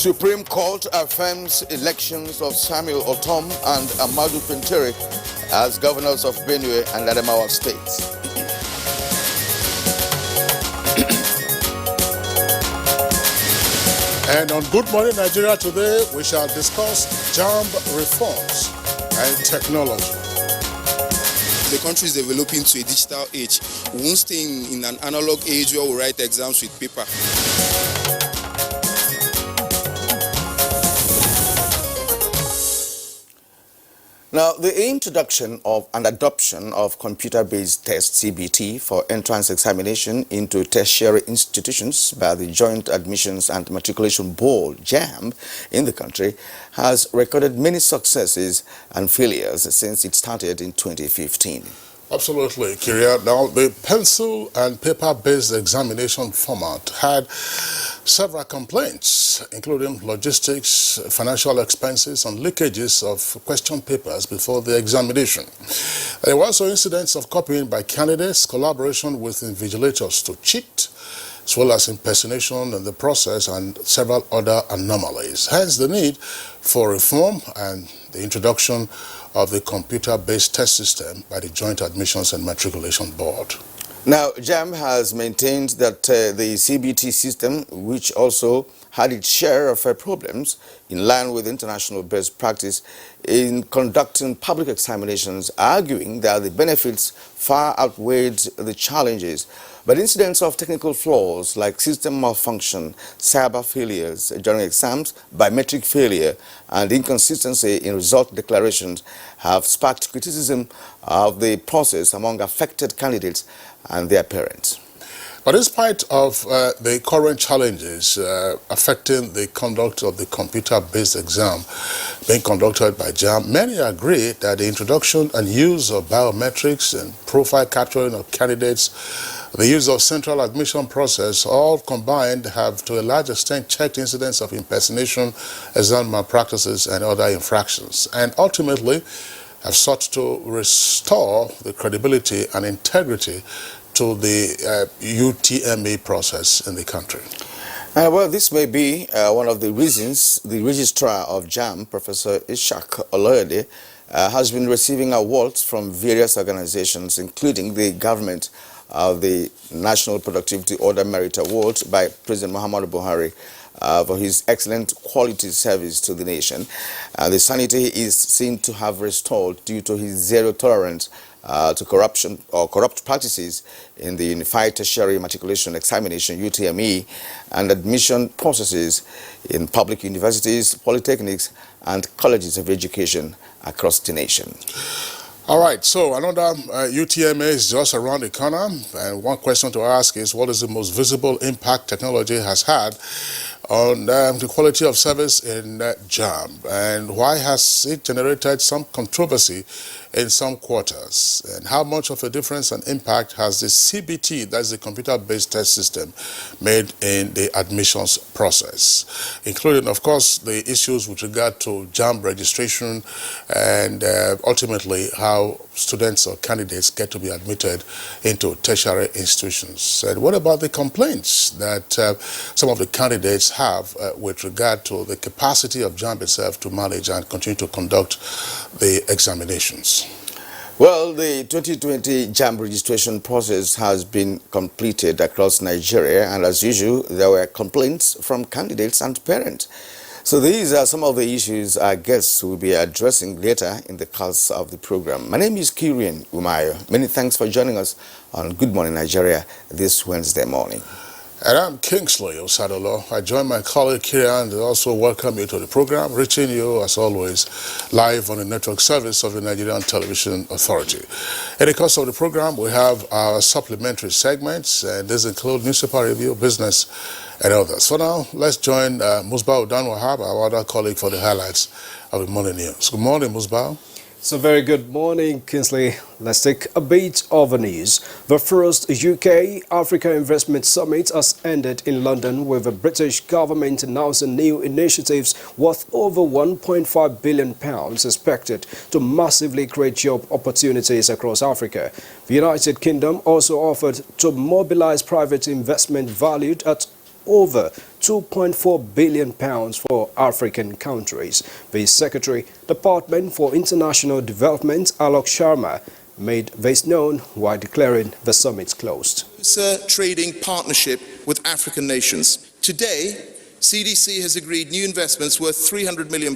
Supreme Court affirms elections of Samuel Otom and Amadou Pintere as governors of Benue and Adamawa states. And on Good Morning Nigeria today, we shall discuss JAMB reforms and technology. The country is developing to a digital age. We won't stay in an analog age where we write exams with paper. Now, the introduction of and adoption of computer-based test CBT for entrance examination into tertiary institutions by the Joint Admissions and Matriculation Board, JAMB, in the country has recorded many successes and failures since it started in 2015. Absolutely, Kyria. Now, the pencil and paper-based examination format had several complaints, including logistics, financial expenses, and leakages of question papers before the examination. There were also incidents of copying by candidates, collaboration with invigilators to cheat, as well as impersonation in the process and several other anomalies. Hence the need for reform and the introduction of the computer-based test system by the Joint Admissions and Matriculation Board. Now, JAMB has maintained that the CBT system, which also had its share of problems, in line with international best practice in conducting public examinations, arguing that the benefits far outweighed the challenges. But incidents of technical flaws like system malfunction, cyber failures during exams, biometric failure, and inconsistency in result declarations have sparked criticism of the process among affected candidates and their parents. But in spite of the current challenges affecting the conduct of the computer-based exam being conducted by JAMB, many agree that the introduction and use of biometrics and profile capturing of candidates, the use of central admission process, all combined have to a large extent checked incidents of impersonation, exam malpractices, and other infractions, and ultimately have sought to restore the credibility and integrity to the UTME process in the country. Well, this may be one of the reasons the registrar of JAMB, Professor Ishak Oloyede, has been receiving awards from various organizations, including the government of the National Productivity Order Merit Award by President Muhammadu Buhari for his excellent quality service to the nation. The sanity is seen to have restored due to his zero tolerance to corruption or corrupt practices in the Unified Tertiary Matriculation Examination (UTME) and admission processes in public universities, polytechnics, and colleges of education across the nation. All right, so another UTME is just around the corner, and one question to ask is, what is the most visible impact technology has had on the quality of service in JAMB, and why has it generated some controversy in some quarters, and how much of a difference and impact has the CBT, that's the computer-based test system, made in the admissions process, including, of course, the issues with regard to JAMB registration and ultimately how students or candidates get to be admitted into tertiary institutions. And what about the complaints that some of the candidates have with regard to the capacity of JAMB itself to manage and continue to conduct the examinations? Well, the 2020 JAMB registration process has been completed across Nigeria, and as usual, there were complaints from candidates and parents. So these are some of the issues our guests will be addressing later in the course of the program. My name is Kirian Umayo. Many thanks for joining us on Good Morning Nigeria this Wednesday morning. And I'm Kingsley Osadolo. I join my colleague Kirian and also welcome you to the program, reaching you, as always, live on the network service of the Nigerian Television Authority. In the course of the program, we have our supplementary segments, and these include newspaper review, business, and others. For now, let's join Musbah Udan Wahab, our other colleague, for the highlights of the morning news. Good morning, Musbah. So very good morning, Kingsley. Let's take a bit of the news. The first UK-Africa Investment Summit has ended in London, with the British government announcing new initiatives worth over £1.5 billion expected to massively create job opportunities across Africa. The United Kingdom also offered to mobilize private investment valued at over £2.4 billion for African countries. The Secretary, Department for International Development, Alok Sharma, made this known while declaring the summit closed. Trading partnership with African nations. Today, CDC has agreed new investments worth £300 million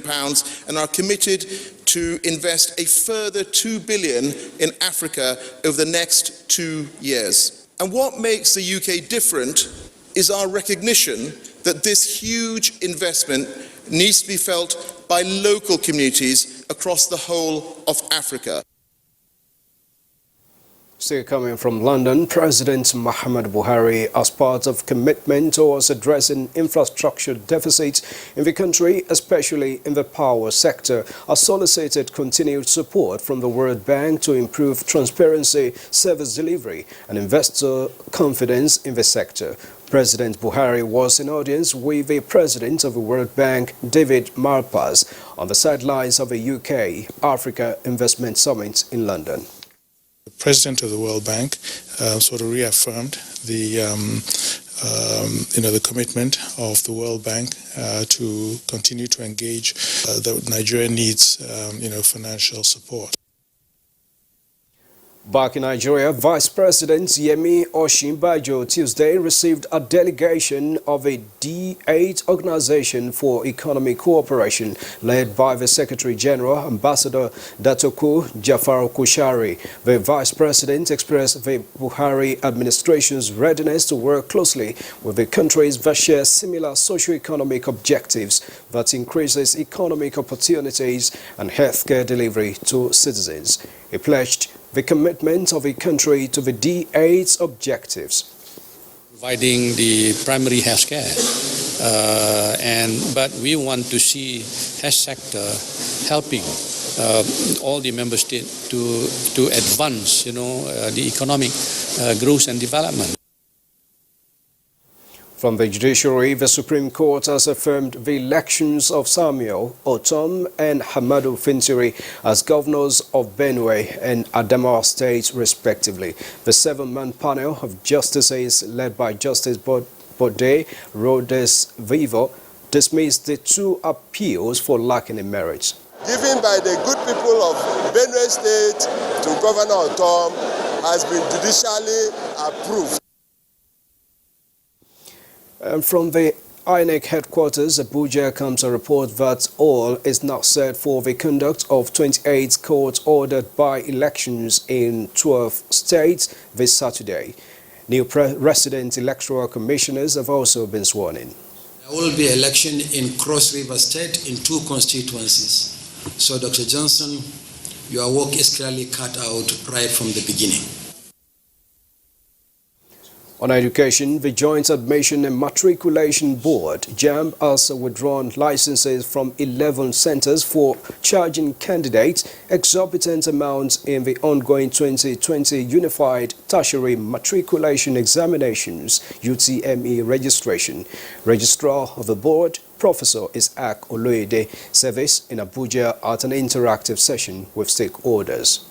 and are committed to invest a further $2 billion in Africa over the next 2 years. And what makes the UK different is our recognition that this huge investment needs to be felt by local communities across the whole of Africa. Still coming from London, President Muhammad Buhari, as part of commitment towards addressing infrastructure deficits in the country, especially in the power sector, has solicited continued support from the World Bank to improve transparency, service delivery, and investor confidence in the sector. President Buhari was in audience with the President of the World Bank, David Malpass, on the sidelines of the UK Africa Investment Summit in London. The President of the World Bank sort of reaffirmed the the commitment of the World Bank to continue to engage that Nigeria needs financial support. Back in Nigeria, Vice President Yemi Osinbajo Tuesday received a delegation of a D8 Organization for Economic Cooperation led by the Secretary General, Ambassador Datoku Jafaru Kushari. The Vice President expressed the Buhari administration's readiness to work closely with the countries that share similar socio-economic objectives that increases economic opportunities and healthcare delivery to citizens. He pledged the commitment of the country to the D8's objectives. Providing the primary health care, but we want to see health sector helping all the member states to advance, the economic growth and development. From the judiciary, the Supreme Court has affirmed the elections of Samuel Otom and Hamadu Fintiri as governors of Benue and Adamawa states, respectively. The 7-man panel of justices, led by Justice Bode Rhodes Vivo, dismissed the 2 appeals for lacking in merit. Given by the good people of Benue State to Governor Otom has been judicially approved. And from the INEC headquarters, Abuja, comes a report that all is now set for the conduct of 28 court-ordered by-elections in 12 states this Saturday. New resident electoral commissioners have also been sworn in. There will be election in Cross River State in 2 constituencies. So, Dr. Johnson, your work is clearly cut out right from the beginning. On education, the Joint Admission and Matriculation Board, JAMB, has withdrawn licenses from 11 centers for charging candidates exorbitant amounts in the ongoing 2020 Unified Tertiary Matriculation Examinations (UTME) registration. Registrar of the board, Professor Isaac Oloyede, said this in Abuja at an interactive session with stakeholders.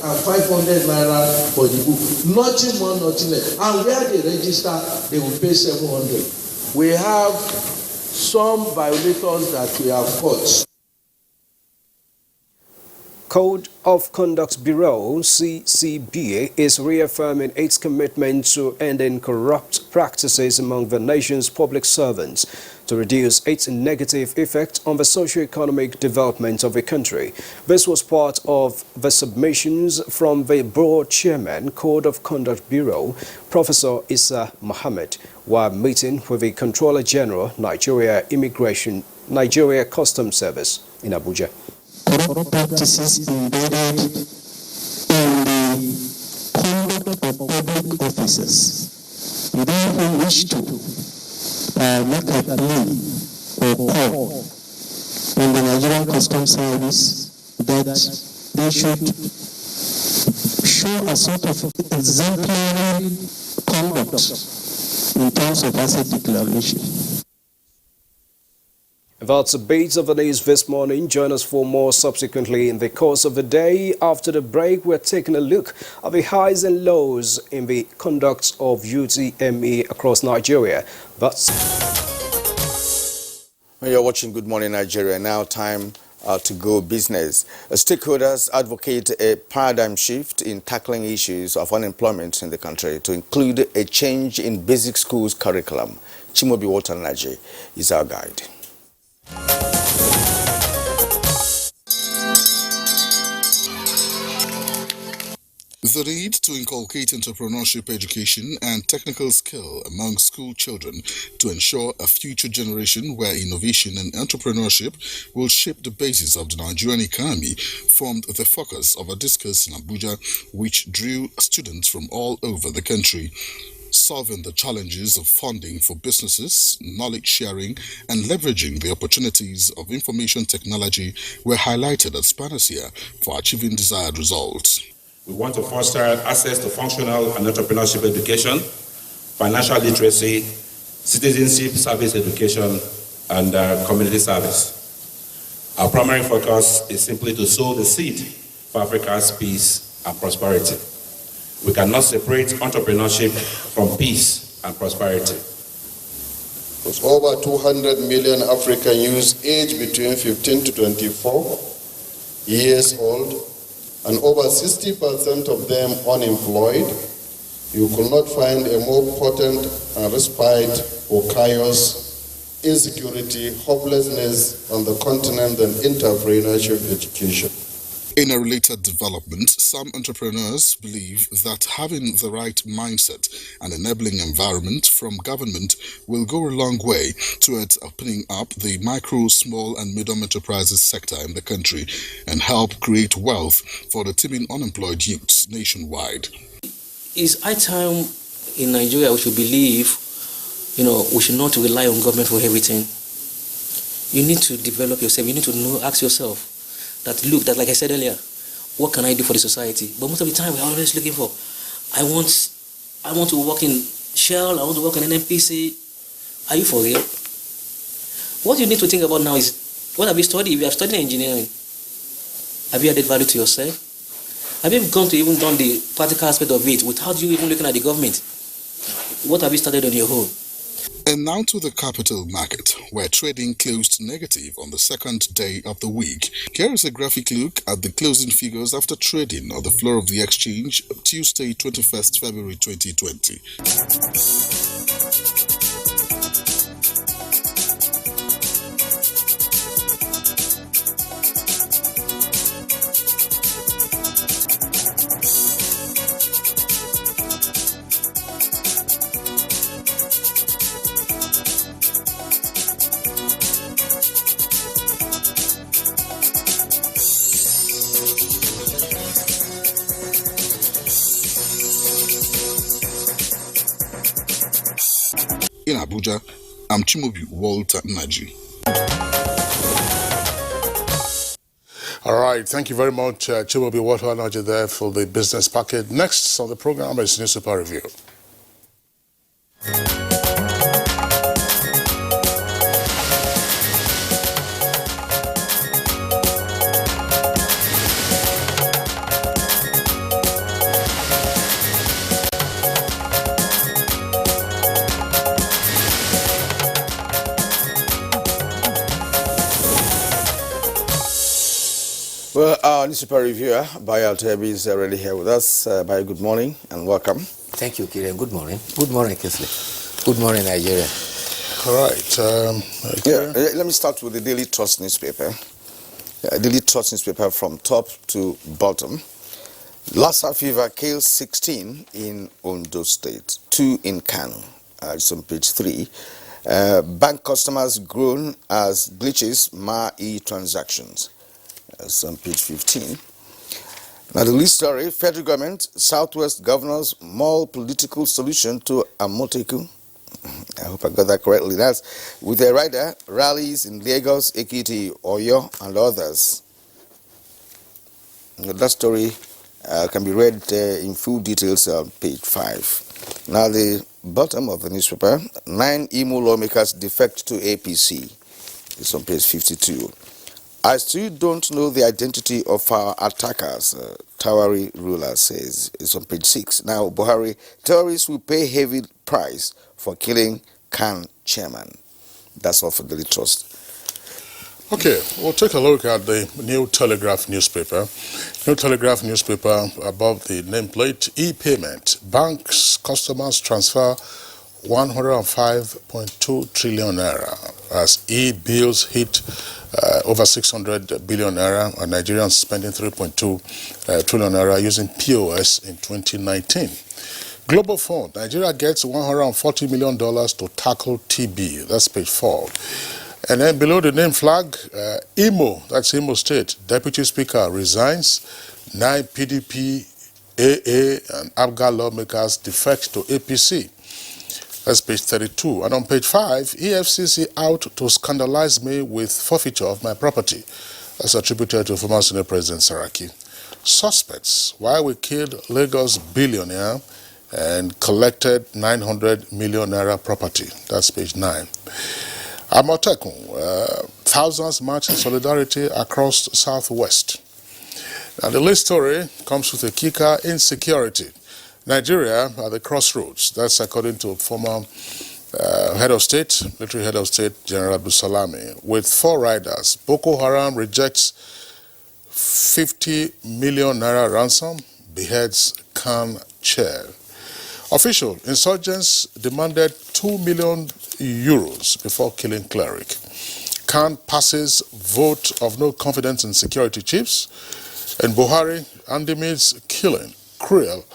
And 500 naira for the book, nothing more, nothing less. And where they register, they will pay 700. We have some violators that we have caught. Code of Conduct Bureau, CCB, is reaffirming its commitment to ending corrupt practices among the nation's public servants to reduce its negative effect on the socio-economic development of the country. This was part of the submissions from the board chairman, Code of Conduct Bureau, Professor Issa Mohammed, while meeting with the Controller General, Nigeria Customs Service in Abuja. Corrupt practices embedded in the conduct of public officers. We therefore wish to make a plea or call on the Nigerian Customs Service that they should show a sort of exemplary conduct in terms of asset declaration. That's a bit of the news this morning. Join us for more subsequently in the course of the day. After the break, we're taking a look at the highs and lows in the conduct of UTME across Nigeria. That's You're watching Good Morning Nigeria. Now time to go business. Stakeholders advocate a paradigm shift in tackling issues of unemployment in the country to include a change in basic schools curriculum. Chimobi Watanaji is our guide. The need to inculcate entrepreneurship education and technical skill among school children to ensure a future generation where innovation and entrepreneurship will shape the basis of the Nigerian economy formed the focus of a discourse in Abuja, which drew students from all over the country. Solving the challenges of funding for businesses, knowledge sharing, and leveraging the opportunities of information technology were highlighted as panacea for achieving desired results. We want to foster access to functional and entrepreneurship education, financial literacy, citizenship service education, and community service. Our primary focus is simply to sow the seed for Africa's peace and prosperity. We cannot separate entrepreneurship from peace and prosperity. With over 200 million African youths aged between 15 to 24 years old, and over 60% of them unemployed, you could not find a more potent respite for chaos, insecurity, hopelessness on the continent than entrepreneurship education. In a related development, some entrepreneurs believe that having the right mindset and enabling environment from government will go a long way towards opening up the micro, small and medium enterprises sector in the country and help create wealth for the teeming unemployed youths nationwide. It's high time in Nigeria we should believe, we should not rely on government for everything. You need to develop yourself. You need to ask yourself, that like I said earlier, what can I do for the society? But most of the time we're always looking for, I want to work in Shell, I want to work in NNPC. Are you for real? What you need to think about now is, what have you studied? If you have studied engineering, have you added value to yourself? Have you gone to even done the practical aspect of it without you even looking at the government? What have you started on your own? And now to the capital market, where trading closed negative on the second day of the week. Here is a graphic look at the closing figures after trading on the floor of the exchange Tuesday, 21st February 2020. In Abuja, I'm Chimobi Watanaji. All right, thank you very much, Chimobi Watanaji there for the business packet. Next on the program is Newspaper Review. Well, our newspaper reviewer, Bayo Altebi, is already here with us. Bayo, good morning and welcome. Thank you, Kiran. Good morning. Good morning, Kinsley. Good morning, Nigeria. All right. Let me start with the Daily Trust newspaper. Daily Trust newspaper from top to bottom. Lassa fever kills 16 in Ondo State, 2 in Kano. It's on page 3. Bank customers groan as glitches mar e-transactions. It's on page 15. Now the lead story, federal government, Southwest governors, mall political solution to Amoteku. I hope I got that correctly. That's with a rider, rallies in Lagos, Ekiti, Oyo, and others. Now, that story can be read in full details on page 5. Now the bottom of the newspaper, 9 Imo lawmakers defect to APC. It's on page 52. I still don't know the identity of our attackers, Tawari ruler says. It's on page 6. Now, Buhari, terrorists will pay heavy price for killing Khan chairman. That's all for Daily Trust. Okay, we'll take a look at the New Telegraph newspaper. New Telegraph newspaper, above the nameplate, e-payment. Banks, customers transfer 105.2 trillion naira as e-bills hit over 600 billion naira, and Nigerians spending 3.2 trillion naira using POS in 2019. Global Fund, Nigeria gets $140 million to tackle TB. That's page 4. And then below the name flag, Imo, that's Imo State, Deputy Speaker resigns. 9 PDP, AA, and ABGA lawmakers defect to APC. That's page 32. And on page 5, EFCC out to scandalize me with forfeiture of my property. That's attributed to former Senate President Saraki. Suspects, why we killed Lagos billionaire and collected 900 million naira property. That's page 9. Amotekun, thousands march in solidarity across Southwest. Now the latest story comes with a kicker: insecurity. Nigeria at the crossroads. That's according to former head of state, military head of state, General Abdul Salami. With 4 riders, Boko Haram rejects 50 million naira ransom, beheads Khan chair. Official, insurgents demanded 2 million euros before killing cleric. Khan passes vote of no confidence in security chiefs. And Buhari, Andimi's killing, cruel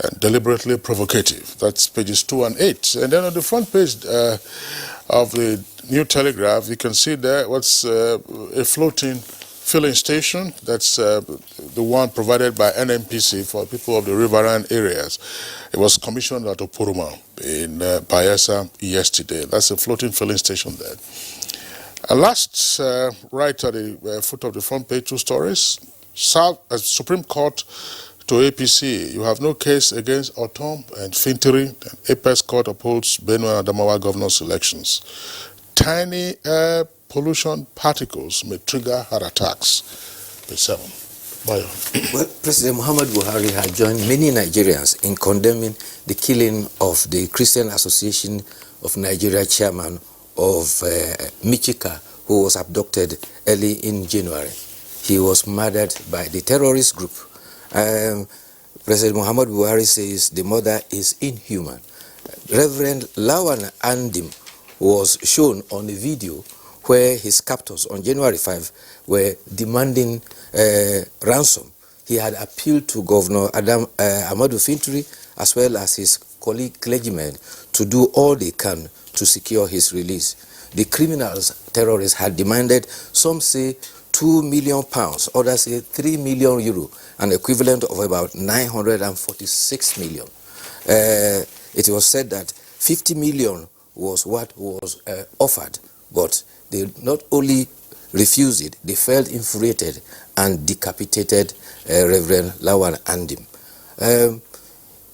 and deliberately provocative. That's pages 2 and 8. And then on the front page of the New Telegraph, you can see there what's a floating filling station. That's the one provided by NMPC for people of the riverine areas. It was commissioned at Opuruma in Bayelsa yesterday. That's a floating filling station there. And last, right at the foot of the front page, 2 stories. Supreme Court to APC, you have no case against Otom and Fintiri. Apex Court upholds Benue and Adamawa governors' elections. Tiny air pollution particles may trigger heart attacks. Page 7. Bayo. Well, President Muhammad Buhari had joined many Nigerians in condemning the killing of the Christian Association of Nigeria chairman of Michika, who was abducted early in January. He was murdered by the terrorist group. President Muhammad Buhari says the murder is inhuman. Reverend Lawan Andim was shown on a video where his captors on January 5 were demanding ransom. He had appealed to Governor Amadou Fintiri as well as his colleague clergymen to do all they can to secure his release. The criminals, terrorists, had demanded, some say, £2 million, others say 3 million euro, an equivalent of about 946 million. It was said that 50 million was what was offered, but they not only refused it, they felt infuriated and decapitated Reverend Lawan Andim.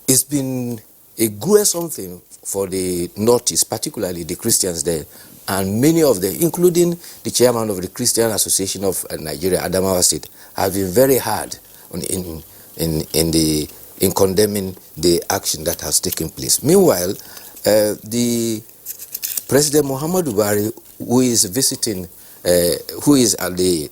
It's been a gruesome thing for the Northeast, particularly the Christians there, and many of them, including the chairman of the Christian Association of Nigeria, Adamawa State, have been very hard in condemning the action that has taken place. Meanwhile, the President Muhammadu Buhari, who is visiting, who is at the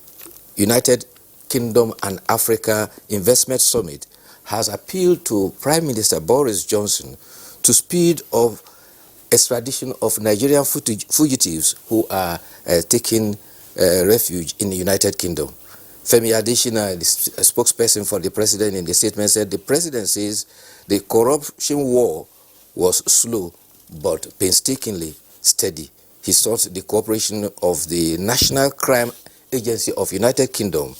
United Kingdom and Africa Investment Summit, has appealed to Prime Minister Boris Johnson to speed up extradition of Nigerian fugitives who are taking refuge in the United Kingdom. Femi Adesina, the spokesperson for the president in the statement, said the president says the corruption war was slow but painstakingly steady. He sought the cooperation of the National Crime Agency of United Kingdom,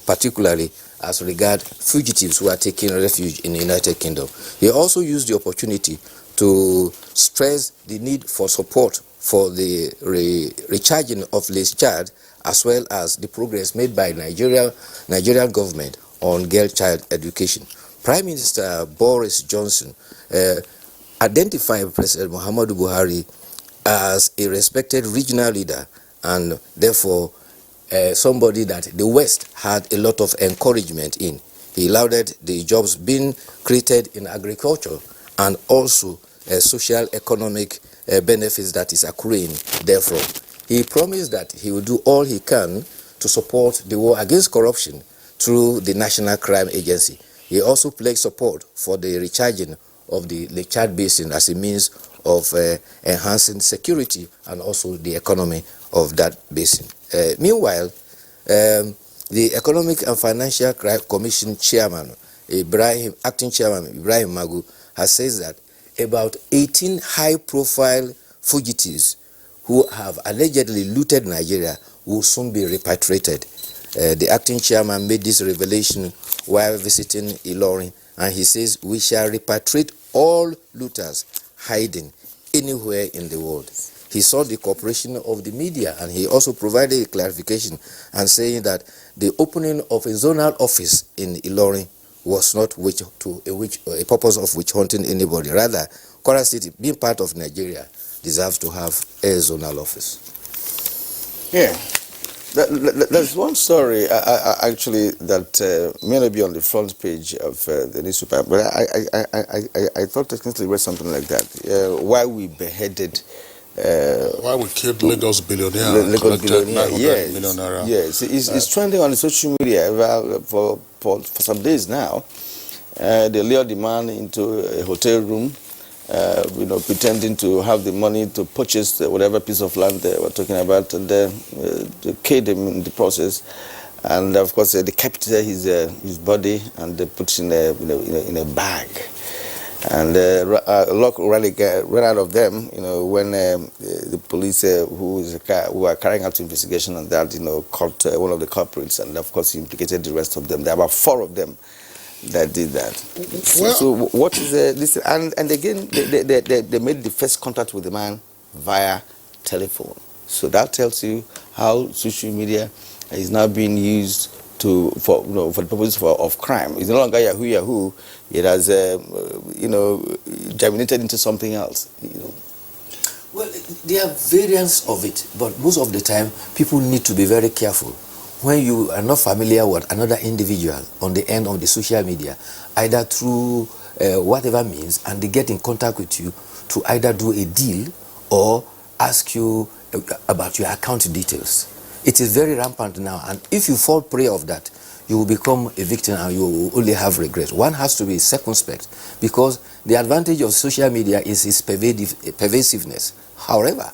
particularly as regard fugitives who are taking refuge in the United Kingdom. He also used the opportunity to stress the need for support for the recharging of Lake Chad, as well as the progress made by Nigerian government on girl-child education. Prime Minister Boris Johnson identified President Muhammadu Buhari as a respected regional leader and therefore somebody that the West had a lot of encouragement in. He lauded the jobs being created in agriculture and also social economic benefits that is accruing therefrom. he promised that he will do all he can to support the war against corruption through the National Crime Agency. He also pledged support for the recharging of the Lake Chad Basin as a means of enhancing security and also the economy of that basin. Meanwhile, the Economic and Financial Crime Commission Chairman, Acting Chairman Ibrahim Magu, has said that about 18 high-profile fugitives who have allegedly looted Nigeria will soon be repatriated. The acting chairman made this revelation while visiting Ilorin, and he says we shall repatriate all looters hiding anywhere in the world. He sought the cooperation of the media, and he also provided a clarification and saying that the opening of a zonal office in Ilorin was not a purpose of witch hunting anybody. Rather, Kwara State, being part of Nigeria, deserves to have a zonal office. Yeah. There's one story actually that may not be on the front page of the newspaper, but I thought technically read something like that. Why we beheaded. Why we killed Lagos billionaire? Lagos billionaire, yes. Millionaire. Yes, it's trending on the social media for some days now. They lured the man into a hotel room, pretending to have the money to purchase whatever piece of land they were talking about, and they killed him in the process. And of course, they kept his body and they put it in a bag. And luck really ran out of them, when the police who are carrying out investigation on that, caught one of the culprits, and of course implicated the rest of them. There are about 4 of them that did that. Well, so what is this? And again, they made the first contact with the man via telephone. So that tells you how social media is now being used for the purposes of crime. It's no longer Yahoo. It has germinated into something else. Well, there are variants of it, but most of the time people need to be very careful. When you are not familiar with another individual on the end of the social media, either through whatever means, and they get in contact with you to either do a deal or ask you about your account details. It is very rampant now, and if you fall prey of that, you will become a victim and you will only have regret. One has to be circumspect, because the advantage of social media is its pervasiveness. However,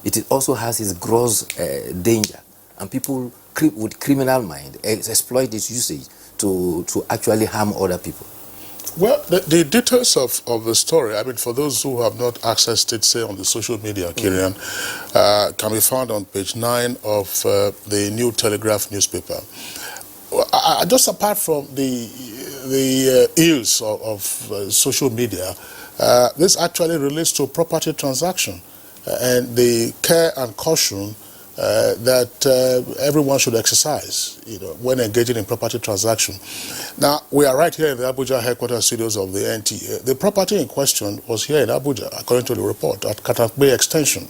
it also has its gross danger, and people with criminal mind exploit its usage to actually harm other people. Well, the details of the story, I mean, for those who have not accessed it, say, on the social media, Kirian, can be found on page 9 of the New Telegraph newspaper. Just apart from the ills of social media, this actually relates to property transaction and the care and caution that everyone should exercise, when engaging in property transaction. Now, we are right here in the Abuja headquarters studios of the NTA. The property in question was here in Abuja, according to the report, at Katakbe Extension.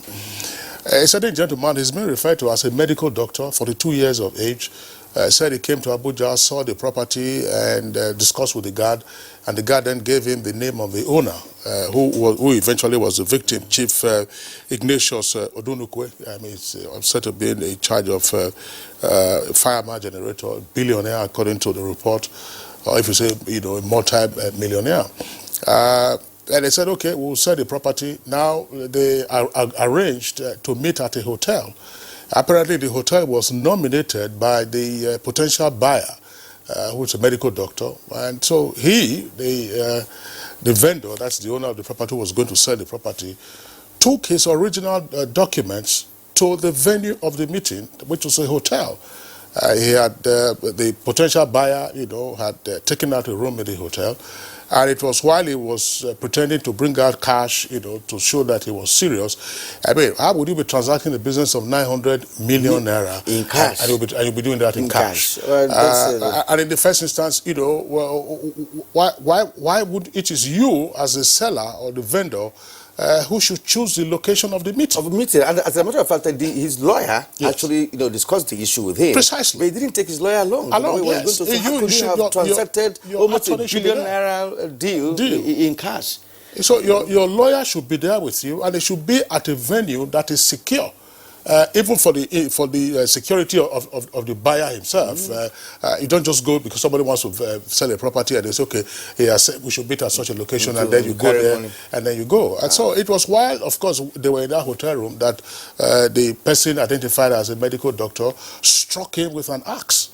A certain gentleman is being referred to as a medical doctor, 42 years of age, said he came to Abuja, saw the property, and discussed with the guard, and the guard then gave him the name of the owner, who eventually was the victim, Chief Ignatius Odunukwe. I mean, it's said to be in charge of fireman generator, billionaire, according to the report, or if you say, a multi-millionaire. And they said, okay, we'll sell the property. Now they are arranged to meet at a hotel. Apparently, the hotel was nominated by the potential buyer, who is a medical doctor. And so the vendor, that's the owner of the property who was going to sell the property, took his original documents to the venue of the meeting, which was a hotel. He had, the potential buyer, had taken out a room in the hotel. And it was while he was pretending to bring out cash, to show that he was serious. I mean, how would you be transacting the business of 900 million naira in cash? And you'll be doing that in cash. Well, and in the first instance, why would it is you as a seller or the vendor who should choose the location of the meeting? And as a matter of fact, his lawyer actually, discussed the issue with him. Precisely. But he didn't take his lawyer along. Yes. How could you have transacted almost a $1 billion naira deal in cash? So your lawyer should be there with you, and it should be at a venue that is secure. even for the security of the buyer himself. You don't just go because somebody wants to sell a property and they say, okay, we should meet at such a location, and then you go there and then you go. And so it was while, of course, they were in that hotel room that the person identified as a medical doctor struck him with an axe.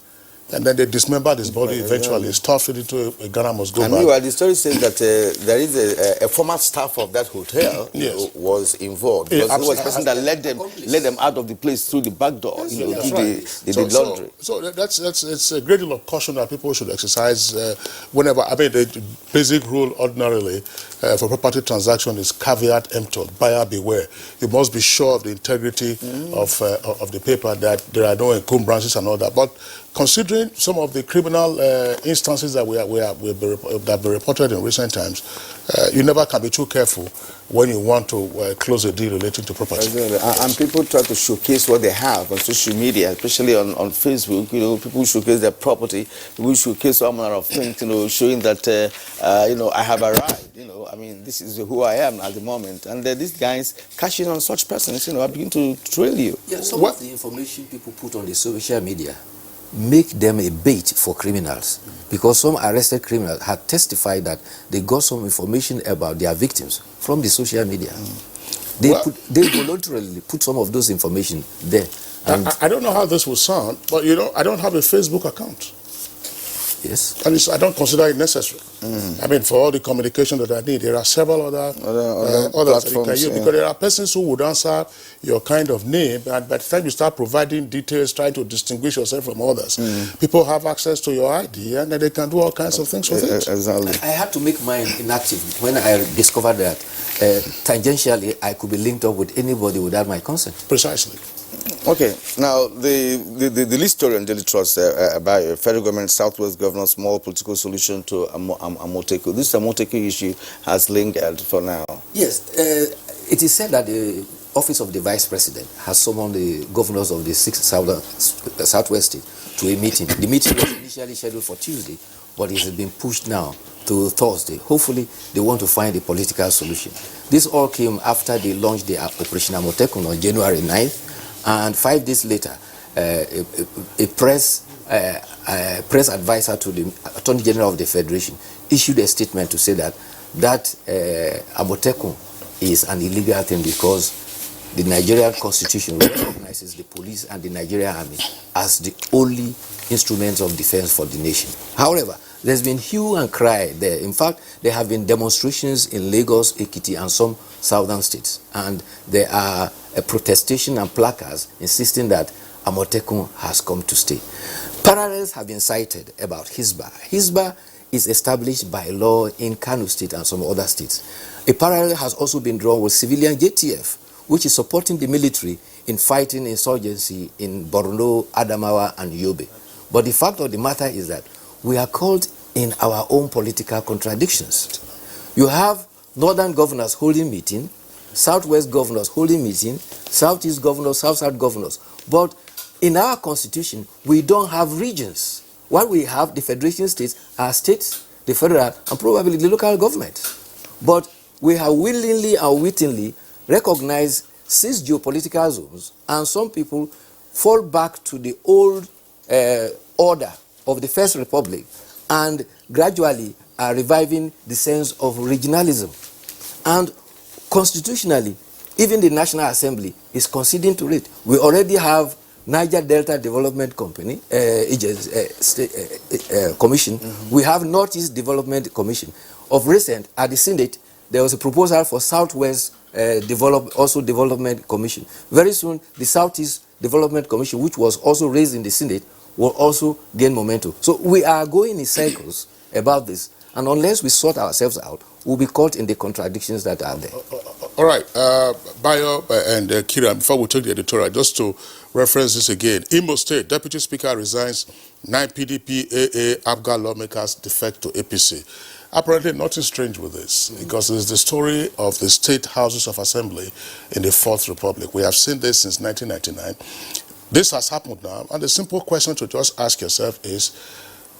And then they dismembered his body eventually, stuffed it into a Ghana must go bag. And meanwhile, the story says that there is a former staff of that hotel was involved. Because he was the person that led them out of the place through the back door, Yes, you know, that's do right. the laundry. So it's a great deal of caution that people should exercise whenever. I mean, the basic rule ordinarily for property transaction is caveat emptor, buyer beware. You must be sure of the integrity of the paper, that there are no encumbrances and all that. But considering some of the criminal instances that have been reported in recent times, you never can be too careful when you want to close a deal relating to property. And people try to showcase what they have on social media, especially on Facebook. You know, people showcase their property, people showcase all manner of things, you know, showing that, you know, I have arrived, you know, I mean, this is who I am at the moment. And these guys cashing on such persons, you know, are beginning to trail you. Yeah, some of the information people put on the social media make them a bait for criminals, because some arrested criminals had testified that they got some information about their victims from the social media. They voluntarily put some of those information there. And I don't know how this will sound, but you know, I don't have a Facebook account. Yes. And I don't consider it necessary. I mean, for all the communication that I need, there are several other others that you can use, because there are persons who would answer your kind of name, and by the time you start providing details, trying to distinguish yourself from others, people have access to your ID, and then they can do all kinds of things with it. Exactly. I had to make mine inactive when I discovered that tangentially I could be linked up with anybody without my consent. Precisely. Okay, now the lead story on Daily Trust about federal government Southwest Governor small political solution to Amoteku. This Amoteku issue has lingered for now. Yes, it is said that the Office of the Vice President has summoned the governors of the 6 Southwest states to a meeting. The meeting was initially scheduled for Tuesday, but it has been pushed now to Thursday. Hopefully, they want to find a political solution. This all came after they launched the Operation Amoteku on January 9th. And 5 days later, a press advisor to the Attorney General of the Federation issued a statement to say that Amoteku is an illegal thing because the Nigerian Constitution recognizes the police and the Nigerian Army as the only instruments of defense for the nation. However, there's been hue and cry there. In fact, there have been demonstrations in Lagos, Ekiti, and some southern states. And there are a protestation and placards insisting that Amoteku has come to stay. Parallels have been cited about Hisbah. Hisbah is established by law in Kano State and some other states. A parallel has also been drawn with civilian JTF, which is supporting the military in fighting insurgency in Borno, Adamawa, and Yobe. But the fact of the matter is that we are caught in our own political contradictions. You have northern governors holding meeting, southwest governors holding meeting, southeast governors, south-south governors. But in our constitution, we don't have regions. What we have, the federation states, are states, the federal, and probably the local government. But we have willingly and wittingly recognized 6 geopolitical zones, and some people fall back to the old order of the First Republic and gradually are reviving the sense of regionalism. And constitutionally, even the National Assembly is conceding to it. We already have Niger Delta Development Commission. We have Northeast Development Commission. Of recent, at the Senate, there was a proposal for Southwest Development Commission. Very soon, the Southeast Development Commission, which was also raised in the Senate, will also gain momentum. So we are going in circles about this, and unless we sort ourselves out, we'll be caught in the contradictions that are there. All right, Bayo and Kira, before we take the editorial, just to reference this again, Imo State Deputy Speaker resigns, 9 PDP AA ABGA lawmakers defect to APC. Apparently nothing strange with this, because it's the story of the state houses of assembly in the Fourth Republic. We have seen this since 1999. This has happened now, and the simple question to just ask yourself is,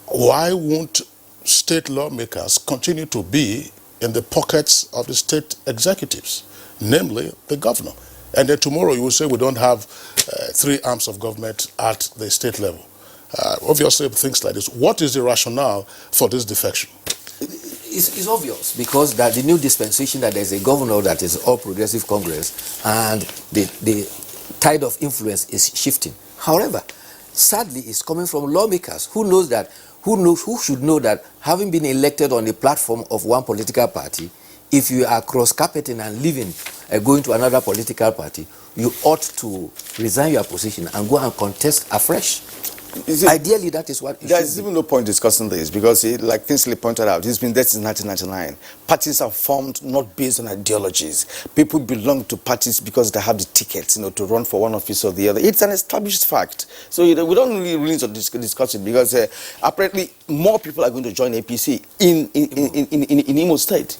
why won't state lawmakers continue to be in the pockets of the state executives, namely the governor? And then tomorrow you will say we don't have 3 arms of government at the state level. Obviously, things like this. What is the rationale for this defection? It's obvious because that the new dispensation that there's a governor that is All Progressive Congress and the tide of influence is shifting. However, sadly, it's coming from lawmakers who should know that having been elected on the platform of one political party, if you are cross-carpeting and leaving, going to another political party, you ought to resign your position and go and contest afresh. Ideally, that is what. There's even no point discussing this because, like Kingsley pointed out, it's been there since 1999. Parties are formed not based on ideologies. People belong to parties because they have the tickets, to run for one office or the other. It's an established fact. So we don't really need to discuss it because apparently more people are going to join APC in Imo State.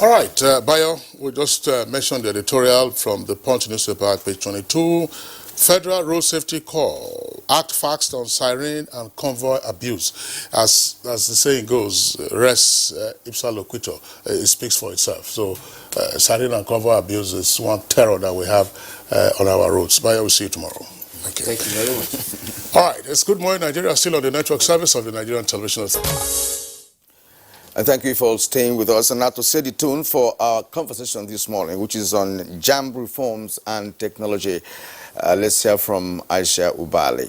All right, Bayo, we just mentioned the editorial from the Punch newspaper at page 22. Federal Road Safety Call, act fast on siren and convoy abuse. As the saying goes, res ipsa loquitur, it speaks for itself. So siren and convoy abuse is one terror that we have on our roads. Bye, we'll see you tomorrow. Thank you very much. All right, it's Good Morning Nigeria, still on the network service of the Nigerian Television Authority. And thank you for staying with us. And now to set the tune for our conversation this morning, which is on JAMB reforms and technology. Let's hear from Aisha Ubali.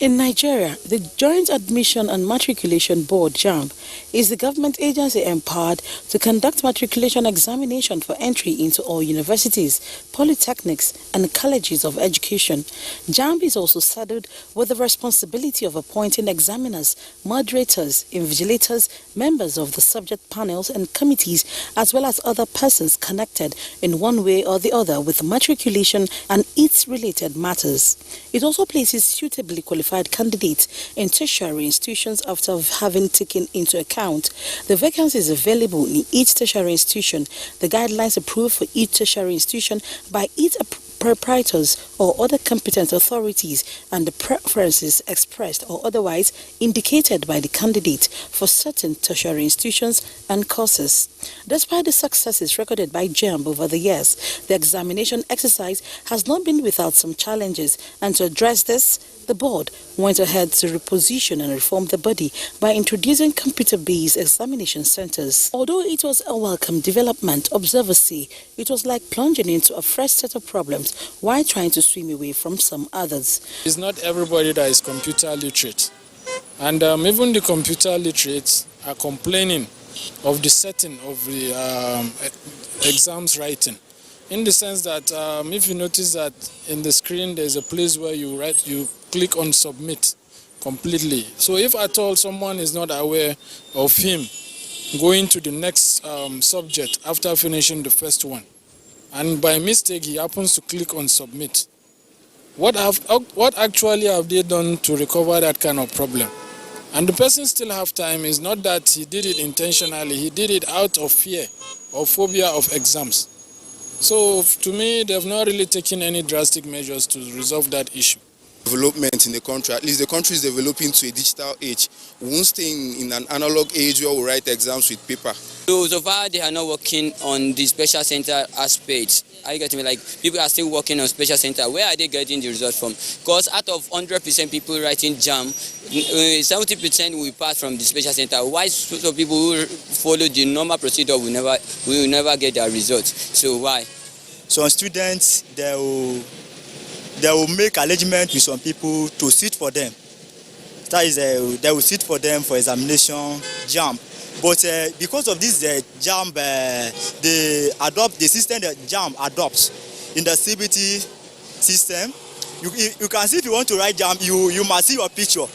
In Nigeria, the Joint Admission and Matriculation Board, JAMB, is the government agency empowered to conduct matriculation examination for entry into all universities, polytechnics, and colleges of education. JAMB is also saddled with the responsibility of appointing examiners, moderators, invigilators, members of the subject panels and committees, as well as other persons connected in one way or the other with matriculation and its related matters. It also places suitably qualified candidates in tertiary institutions after having taken into account the vacancies available in each tertiary institution, the guidelines approved for each tertiary institution by its proprietors or other competent authorities, and the preferences expressed or otherwise indicated by the candidate for certain tertiary institutions and courses. Despite the successes recorded by JAMB over the years, the examination exercise has not been without some challenges, and to address this, the board went ahead to reposition and reform the body by introducing computer-based examination centers. Although it was a welcome development, observers say it was like plunging into a fresh set of problems while trying to swim away from some others. It's not everybody that is computer literate. And even the computer literates are complaining of the setting of the exams writing. In the sense that if you notice that in the screen there's a place where you click on submit completely. So if at all someone is not aware of him going to the next subject after finishing the first one, and by mistake he happens to click on submit, what actually have they done to recover that kind of problem? And the person still have time. Is not that he did it intentionally, he did it out of fear or phobia of exams. So to me, they've not really taken any drastic measures to resolve that issue. Development in the country, at least the country is developing to a digital age. We won't stay in an analog age where we write exams with paper. So far they are not working on the special center aspect. Are you getting me? Like, people are still working on special center. Where are they getting the results from? Because out of 100% people writing JAM, 70% will pass from the special center. Why so people who follow the normal procedure will never get their results? So why? Some students, they will make arrangement with some people to sit for them. That is, they will sit for them for examination, JAM. But because of this JAM, the system that JAM adopts in the CBT system, you can see if you want to write JAM, you must see your picture.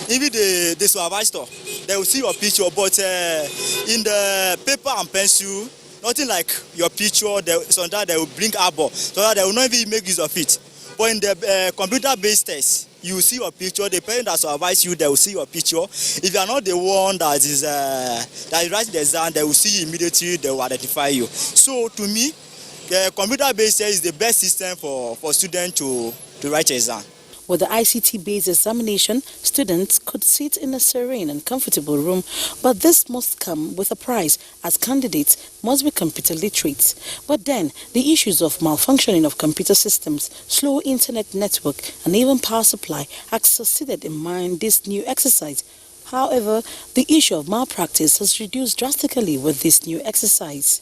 Even the supervisor, they will see your picture. But in the paper and pencil, nothing like your picture. Sometimes they will bring arbor, so that they will not even make use of it. But in the computer-based test, you see your picture. The parent that supervise you, they will see your picture. If you are not the one that is writing the exam, they will see you immediately. They will identify you. So to me, the computer-based test is the best system for students to write exam. With the ICT-based examination, students could sit in a serene and comfortable room, but this must come with a price, as candidates must be computer literate. But then, the issues of malfunctioning of computer systems, slow internet network, and even power supply have succeeded in mind this new exercise. However, the issue of malpractice has reduced drastically with this new exercise.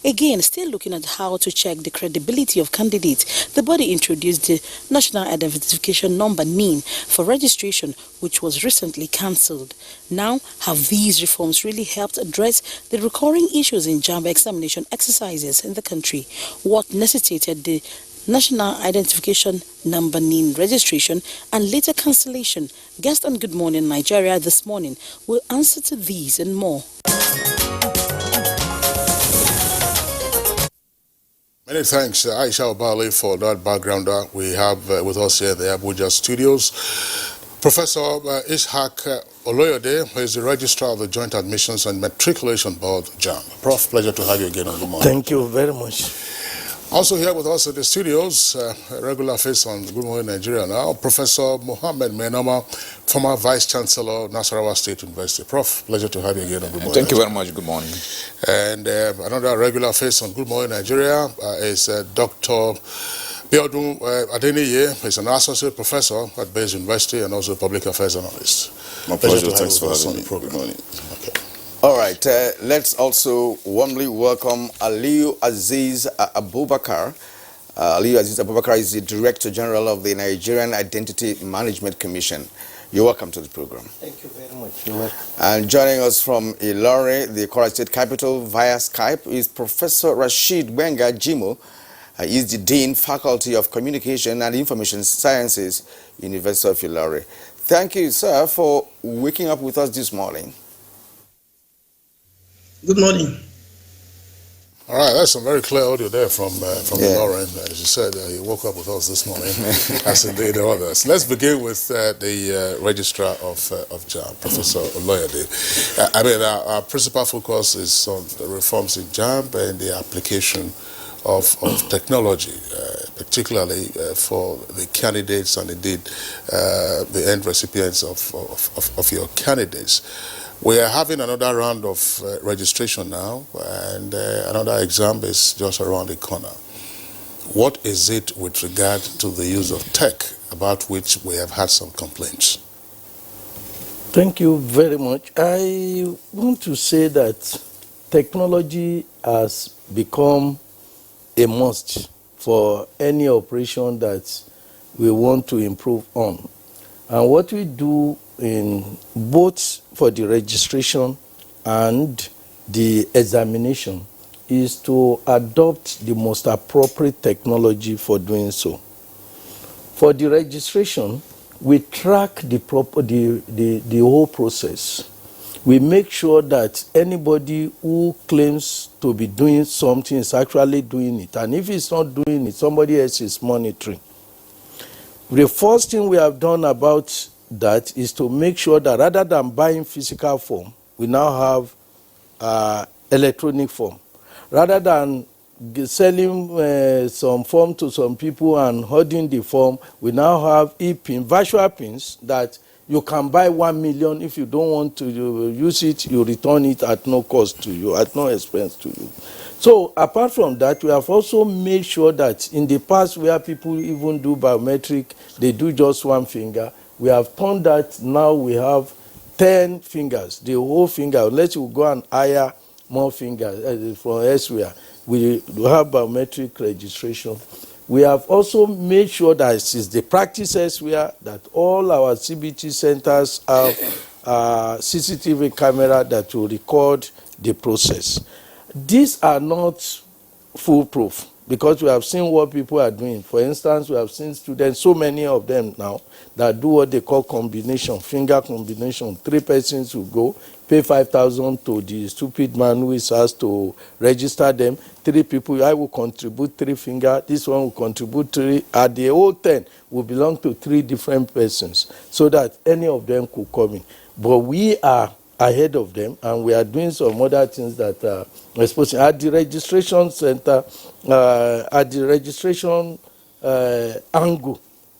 Again, still looking at how to check the credibility of candidates, the body introduced the National Identification Number (NIN) for registration, which was recently cancelled. Now, have these reforms really helped address the recurring issues in JAMB examination exercises in the country? What necessitated the National Identification Number (NIN) registration and later cancellation? Guest on Good Morning Nigeria this morning will answer to these and more. Many thanks, Aisha Obali, for that background. We have with us here in the Abuja studios Professor Ishak Oloyede, who is the Registrar of the Joint Admissions and Matriculation Board, JAMB. Prof, pleasure to have you again on Good Morning. Thank you very much. Also here with us in the studios, a regular face on Good Morning Nigeria now, Professor Mohammed Menoma, former Vice Chancellor of Nasarawa State University. Prof, pleasure to have you again on Good Morning. Thank you very much. Good morning. And another regular face on Good Morning Nigeria is Dr. Biodun Adeniyi. He's an associate professor at Bayes University and also a public affairs analyst. My pleasure. Thanks for having me. Good morning. Okay. All right, let's also warmly welcome Aliyu Aziz Abubakar. Aliyu Aziz Abubakar is the Director General of the Nigerian Identity Management Commission. You're welcome to the program. Thank you very much. And joining us from Ilori, the Kwara State capital, via Skype is Professor Rashid Wenga Jimo. He is the Dean, Faculty of Communication and Information Sciences, University of Ilori. Thank you, sir, for waking up with us this morning. Good morning. All right, that's some very clear audio there from Lauren. As you said, he woke up with us this morning, as indeed others. Let's begin with the Registrar of JAMB, Professor Oloyede. I mean, our principal focus is on the reforms in JAMB and the application of technology, particularly for the candidates and indeed the end recipients of your candidates. We are having another round of registration now, and another exam is just around the corner. What is it with regard to the use of tech about which we have had some complaints? Thank you very much. I want to say that technology has become a must for any operation that we want to improve on. And what we do in both for the registration and the examination is to adopt the most appropriate technology for doing so. For the registration, we track the whole process. We make sure that anybody who claims to be doing something is actually doing it. And if he's not doing it, somebody else is monitoring. The first thing we have done about that is to make sure that rather than buying physical form, we now have electronic form. Rather than selling some form to some people and holding the form, we now have e-pin, virtual pins that you can buy 1 million. If you don't want to use it, you return it at no cost to you, at no expense to you. So apart from that, we have also made sure that in the past where people even do biometric, they do just one finger. We have turned that now we have 10 fingers, the whole finger. Unless you go and hire more fingers from elsewhere, we have biometric registration. We have also made sure that it is the practice elsewhere that all our CBT centers have CCTV camera that will record the process. These are not foolproof because we have seen what people are doing. For instance, we have seen students, so many of them now, that do what they call combination, finger combination. 3 persons will go, pay 5,000 to the stupid man who is asked to register them. 3 people, I will contribute 3 fingers, this one will contribute 3. At the whole 10 will belong to 3 different persons so that any of them could come in. But we are ahead of them, and we are doing some other things that are responsible. At the registration center, at the registration angle,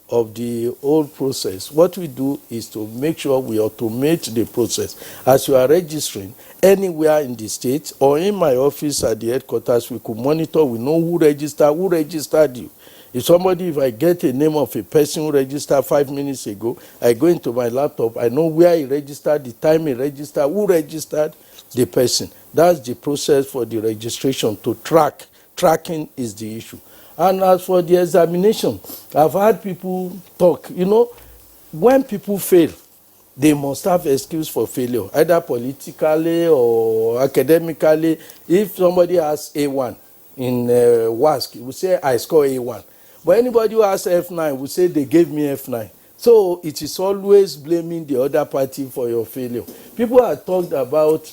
of the whole process, what we do is to make sure we automate the process. As you are registering anywhere in the state or in my office at the headquarters, we could monitor, we know who registered you. If I get a name of a person who registered 5 minutes ago, I go into my laptop, I know where he registered, the time he registered, who registered the person. That's the process for the registration to track. Tracking is the issue. And as for the examination, I've had people talk, when people fail, they must have excuse for failure, either politically or academically. If somebody has A1 in WASC, we say, I score A1. But anybody who has F9 will say, they gave me F9. So it is always blaming the other party for your failure. People have talked about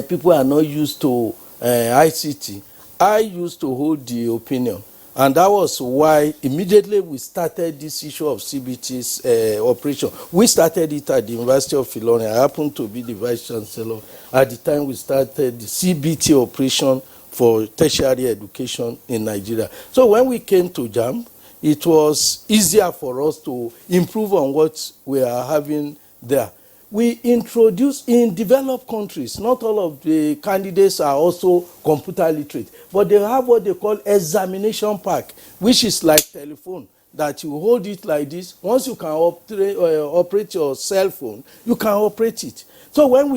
people are not used to ICT. I used to hold the opinion, and that was why immediately we started this issue of CBT's operation. We started it at the University of Ilorin. I happened to be the Vice Chancellor at the time we started the CBT operation for tertiary education in Nigeria. So when we came to JAMB, it was easier for us to improve on what we are having there. We introduce in developed countries, not all of the candidates are also computer literate, but they have what they call examination pack, which is like telephone, that you hold it like this. Once you can operate your cell phone, you can operate it. So when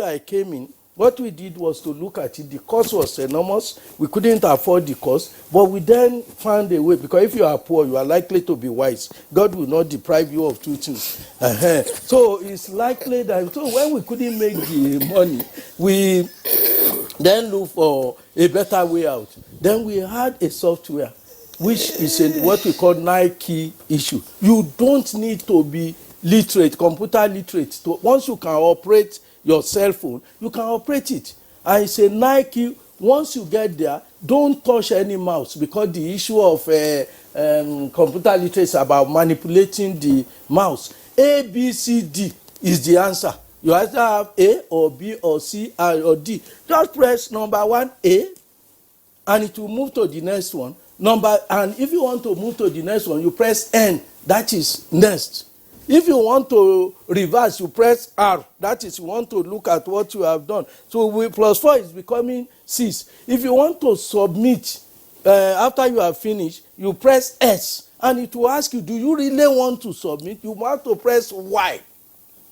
I came in, what we did was to look at it. The cost was enormous. We couldn't afford the cost, but we then found a way, because if you are poor, you are likely to be wise. God will not deprive you of two things. So it's likely that, so when we couldn't make the money, we then look for a better way out. Then we had a software, which is what we call Nike issue. You don't need to be literate, computer literate. Once you can operate your cell phone, you can operate it. And it's a Nike. Once you get there, don't touch any mouse, because the issue of computer literacy is about manipulating the mouse. A, B, C, D is the answer. You either have A or B or C or D. Just press number 1, A, and it will move to the next one. And if you want to move to the next one, you press N, that is next. If you want to reverse, you press R, that is you want to look at what you have done. So +4 is becoming 6. If you want to submit after you have finished, you press S, and it will ask you, do you really want to submit? You want to press Y.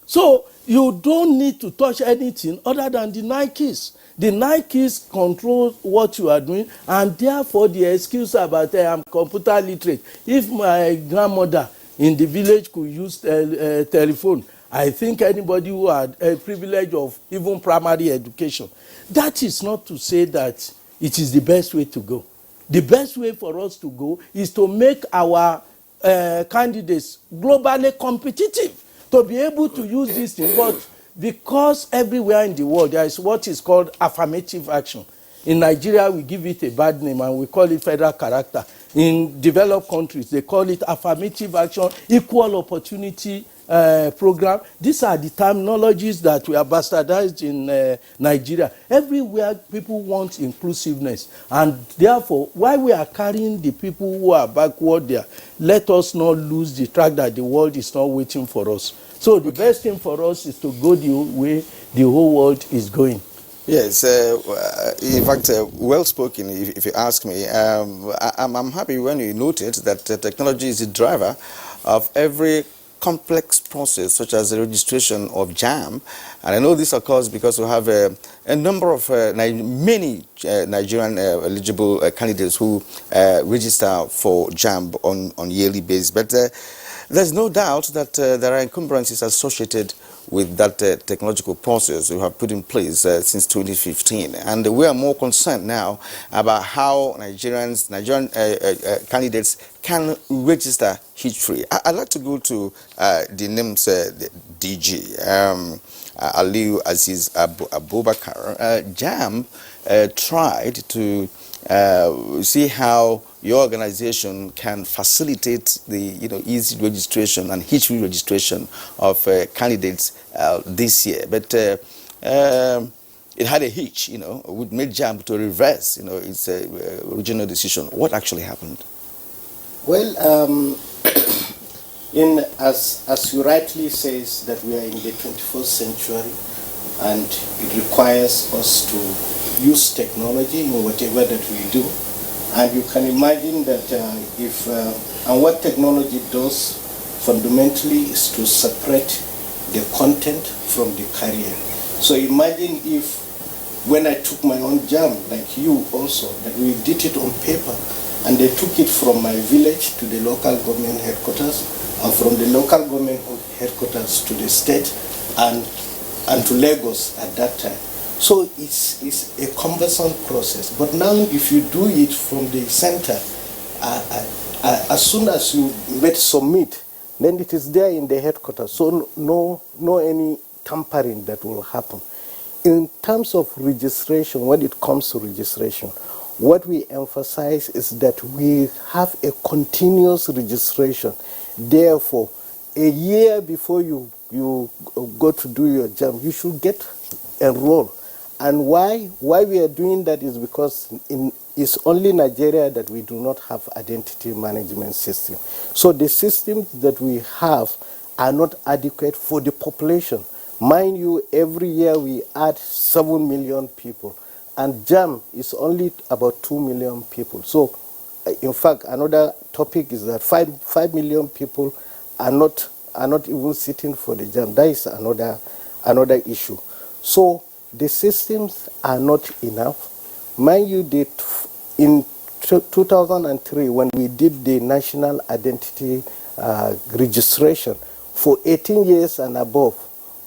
So you don't need to touch anything other than the Nikes. The Nikes control what you are doing, and therefore the excuse about I'm computer literate. If my grandmother in the village could use telephone, I think anybody who had a privilege of even primary education. That is not to say that it is the best way to go. The best way for us to go is to make our candidates globally competitive, to be able to use this thing. But because everywhere in the world there is what is called affirmative action. In Nigeria, we give it a bad name and we call it federal character. In developed countries, they call it affirmative action, equal opportunity program. These are the terminologies that we have bastardized in Nigeria. Everywhere people want inclusiveness. And therefore, while we are carrying the people who are backward there, let us not lose the track that the world is not waiting for us. So the best thing for us is to go the way the whole world is going. Yes, in fact, well spoken, if you ask me. I'm happy when you noted that technology is the driver of every complex process, such as the registration of JAMB. And I know this occurs because we have a number of many Nigerian eligible candidates who register for JAMB on yearly basis. But there's no doubt that there are encumbrances associated with that technological process we have put in place since 2015. And we are more concerned now about how Nigerian candidates can register hitch-free. I'd like to go to the NIMS DG, Aliyu Aziz Abubakar. JAMB tried to see how your organization can facilitate the easy registration and hitch-free registration of candidates this year, but it had a hitch, which made JAMB to reverse, its original decision. What actually happened? Well, as you rightly says that we are in the 21st century, and it requires us to use technology in whatever that we do. And you can imagine that and what technology does fundamentally is to separate the content from the carrier. So imagine if when I took my own jam, like you also, that we did it on paper, and they took it from my village to the local government headquarters, and from the local government headquarters to the state, and to Lagos at that time. So it's a cumbersome process. But now if you do it from the center, as soon as you submit, then it is there in the headquarters. So no any tampering that will happen. In terms of registration, when it comes to registration, what we emphasize is that we have a continuous registration. Therefore, a year before you go to do your jam, you should get enrolled. And why we are doing that is because it's only Nigeria that we do not have identity management system. So the systems that we have are not adequate for the population. Mind you, every year we add 7 million people, and JAM is only about 2 million people. So, in fact, another topic is that 5 million people are not even sitting for the JAM. That is another issue. So the systems are not enough. Mind you, that in 2003, when we did the national identity registration, for 18 years and above,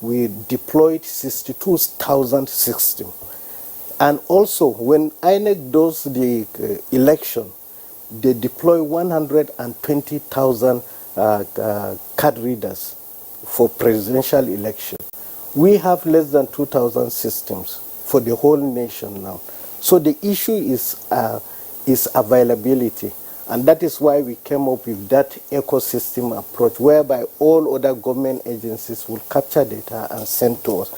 we deployed 62,000 systems. And also, when INEC does the election, they deploy 120,000 card readers for presidential election. We have less than 2,000 systems for the whole nation now. So the issue is availability. And that is why we came up with that ecosystem approach, whereby all other government agencies will capture data and send to us.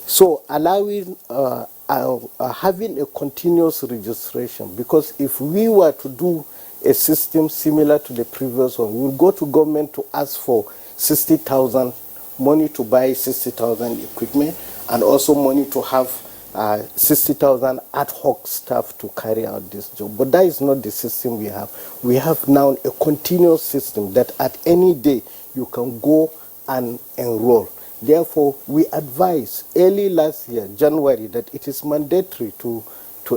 So allowing, having a continuous registration, because if we were to do a system similar to the previous one, we will go to government to ask for 60,000, money to buy 60,000 equipment, and also money to have 60,000 ad hoc staff to carry out this job. But that is not the system we have. We have now a continuous system that at any day you can go and enroll. Therefore, we advise early last year, January, that it is mandatory to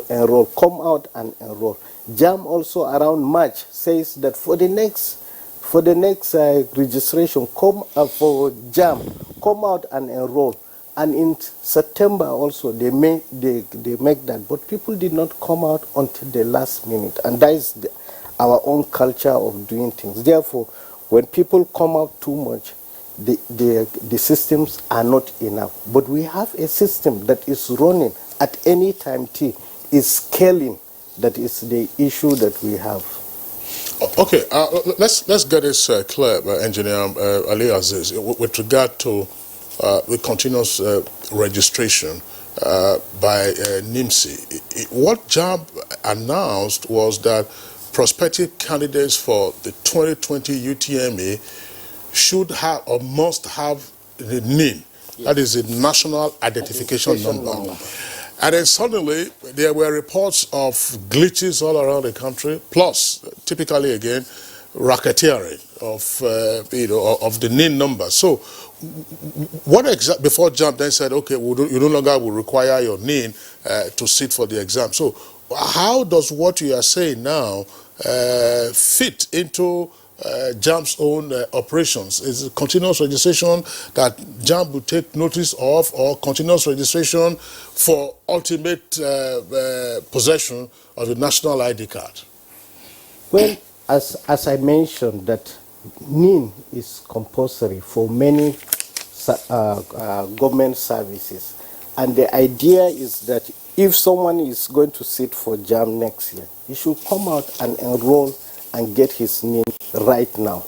enroll, come out and enroll. JAM also around March says that for the next registration, for JAM, come out and enroll. And in September also, they make that. But people did not come out until the last minute. And that is our own culture of doing things. Therefore, when people come out too much, the systems are not enough. But we have a system that is running at any time T, is scaling. That is the issue that we have. Okay, let's get this clear, Engineer Ali Aziz, with regard to the continuous registration by NIMSI. What JAM announced was that prospective candidates for the 2020 UTME should have or must have the NIN. Yes. That is the National Identification Number. And then suddenly there were reports of glitches all around the country, plus typically again racketeering of the NIN number. So what exactly, before JAM then said, okay, you no longer will require your NIN to sit for the exam. So how does what you are saying now fit into JAM's own operations? Is it continuous registration that JAM will take notice of, or continuous registration for ultimate possession of a national ID card? Well, as I mentioned, that NIN is compulsory for many government services. And the idea is that if someone is going to sit for JAM next year, he should come out and enroll and get his NIN right now,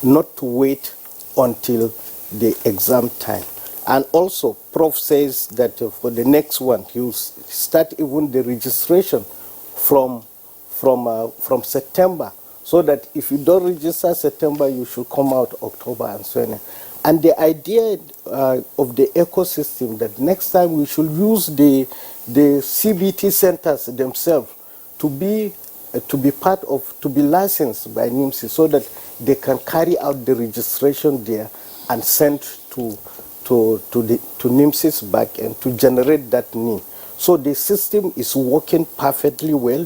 not to wait until the exam time. And also, Prof says that for the next one, he'll start even the registration from September, so that if you don't register September, you should come out October and so on. And the idea of the ecosystem that next time we should use the CBT centers themselves to be part of, to be licensed by NIMSI so that they can carry out the registration there and send to NIMSI's back end to generate that NIM. So the system is working perfectly well.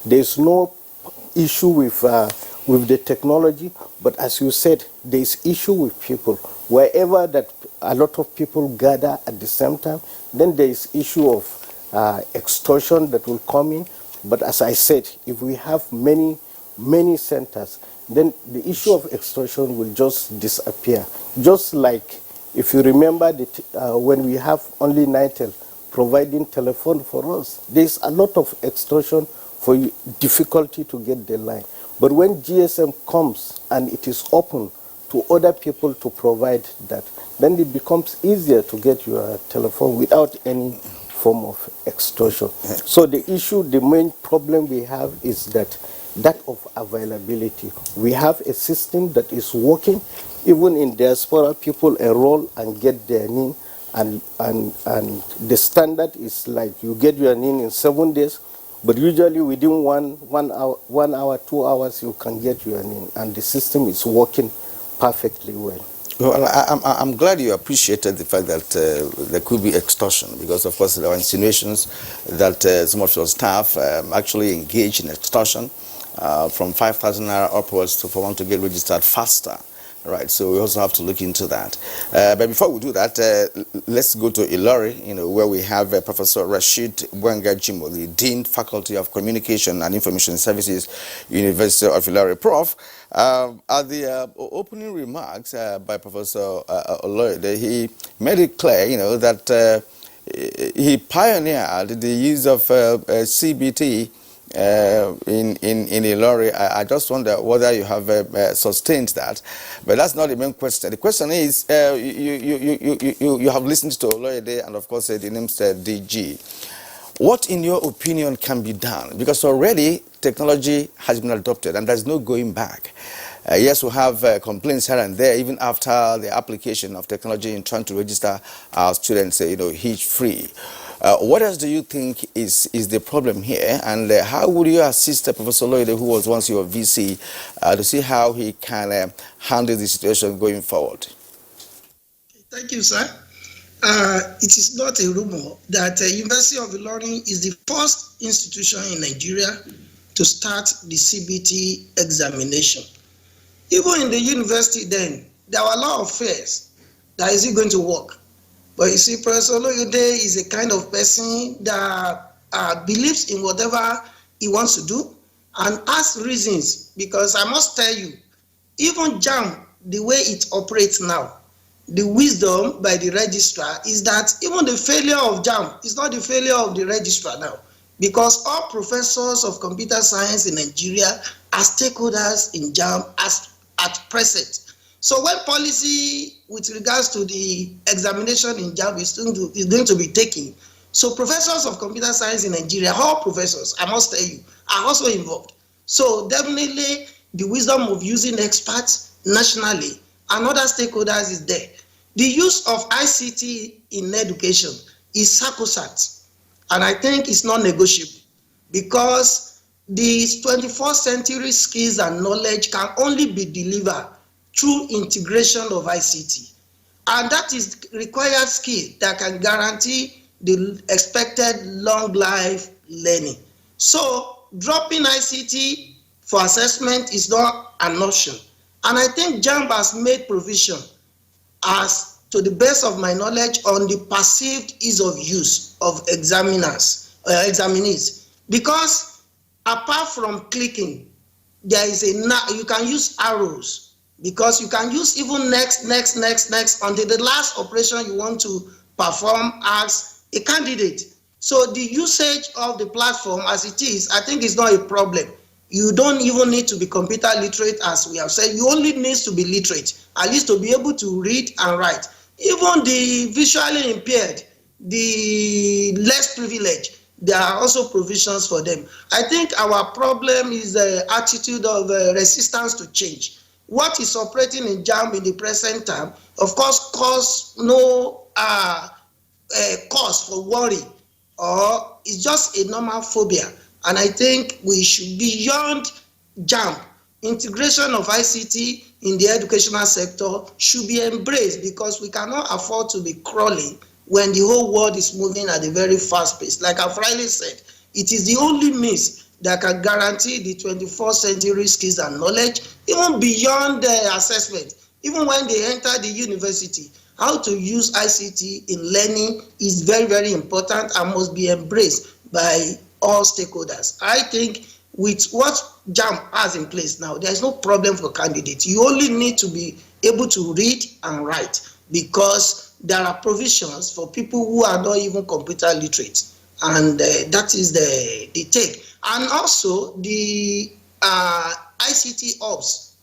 There's no issue with the technology, but as you said, there's issue with people. Wherever that a lot of people gather at the same time, then there is issue of extortion that will come in. But as I said, if we have many centers, then the issue of extortion will just disappear. Just like if you remember that when we have only NITEL providing telephone for us, there's a lot of extortion for difficulty to get the line. But when GSM comes and it is open to other people to provide that, then it becomes easier to get your telephone without any form of extortion. So the issue, the main problem we have is that of availability. We have a system that is working. Even in diaspora, people enroll and get their NIN, and the standard is like you get your NIN in 7 days, but usually within one hour, 2 hours, you can get your NIN, and the system is working perfectly well. Well, I'm glad you appreciated the fact that there could be extortion, because of course there are insinuations that some of your staff actually engage in extortion from 5,000 naira upwards for one to get registered faster. Right, so we also have to look into that. But before we do that, let's go to Ilori, where we have Professor Rashid Bwenga Jimo, the Dean, Faculty of Communication and Information Services, University of Ilori. Prof, at the opening remarks by Professor Oloride, he made it clear, that he pioneered the use of CBT in Ilori. I just wonder whether you have sustained that, but that's not the main question. The question is, you have listened to Oloride and of course the name's DG. What, in your opinion, can be done? Because already technology has been adopted and there's no going back. Yes, we have complaints here and there, even after the application of technology in trying to register our students, hitch-free. What else do you think is the problem here, and how would you assist Professor Lloyd, who was once your VC, to see how he can handle the situation going forward? Thank you, sir. It is not a rumor that University of Ilorin is the first institution in Nigeria to start the CBT examination. Even in the university then, there were a lot of fears that is it going to work. But you see, Professor Oloyede is a kind of person that believes in whatever he wants to do and has reasons, because I must tell you, even JAM, the way it operates now, the wisdom by the registrar is that even the failure of JAM is not the failure of the registrar now, because all professors of computer science in Nigeria are stakeholders in JAM at present. So when policy with regards to the examination in JAM is going to be taken, so professors of computer science in Nigeria, all professors, I must tell you, are also involved. So definitely the wisdom of using experts nationally and other stakeholders is there. The use of ICT in education is sacrosanct, and I think it's not negotiable, because the 21st century skills and knowledge can only be delivered through integration of ICT. And that is required skill that can guarantee the expected long life learning. So dropping ICT for assessment is not an option. And I think JAMB has made provision, as to the best of my knowledge, on the perceived ease of use of examinees. Because apart from clicking, there is you can use arrows, because you can use even next until the last operation you want to perform as a candidate. So the usage of the platform as it is, I think, is not a problem. You don't even need to be computer literate, as we have said. You only need to be literate, at least to be able to read and write. Even the visually impaired, the less privileged, there are also provisions for them. I think our problem is the attitude of resistance to change. What is operating in JAMB in the present time, of course, cause no cause for worry, or it's just a normal phobia. And I think we should, beyond JAMB, integration of ICT in the educational sector should be embraced, because we cannot afford to be crawling when the whole world is moving at a very fast pace. Like I've rightly said, it is the only means that can guarantee the 21st century skills and knowledge, even beyond the assessment. Even when they enter the university, how to use ICT in learning is very, very important and must be embraced by all stakeholders. I think with what JAMB has in place now, there is no problem for candidates. You only need to be able to read and write, because there are provisions for people who are not even computer literate, and that is the take. And also the ICT hubs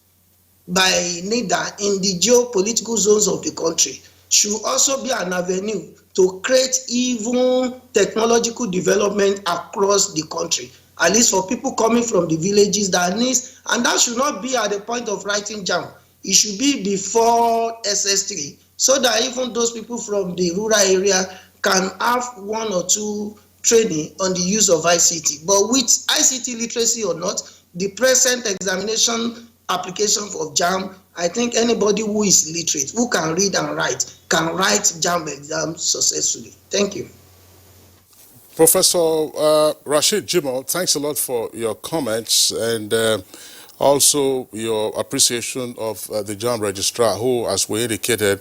by NIDA in the geopolitical zones of the country should also be an avenue to create even technological development across the country, at least for people coming from the villages that needs, and that should not be at the point of writing JAMB. It should be before SS3, so that even those people from the rural area can have 1 or 2 training on the use of ICT. But with ICT literacy or not, the present examination application for JAMB, I think anybody who is literate, who can read and write, can write JAMB exams successfully. Thank you. Professor Rashid Jimoh, thanks a lot for your comments and also your appreciation of the JAMB registrar, who, as we indicated,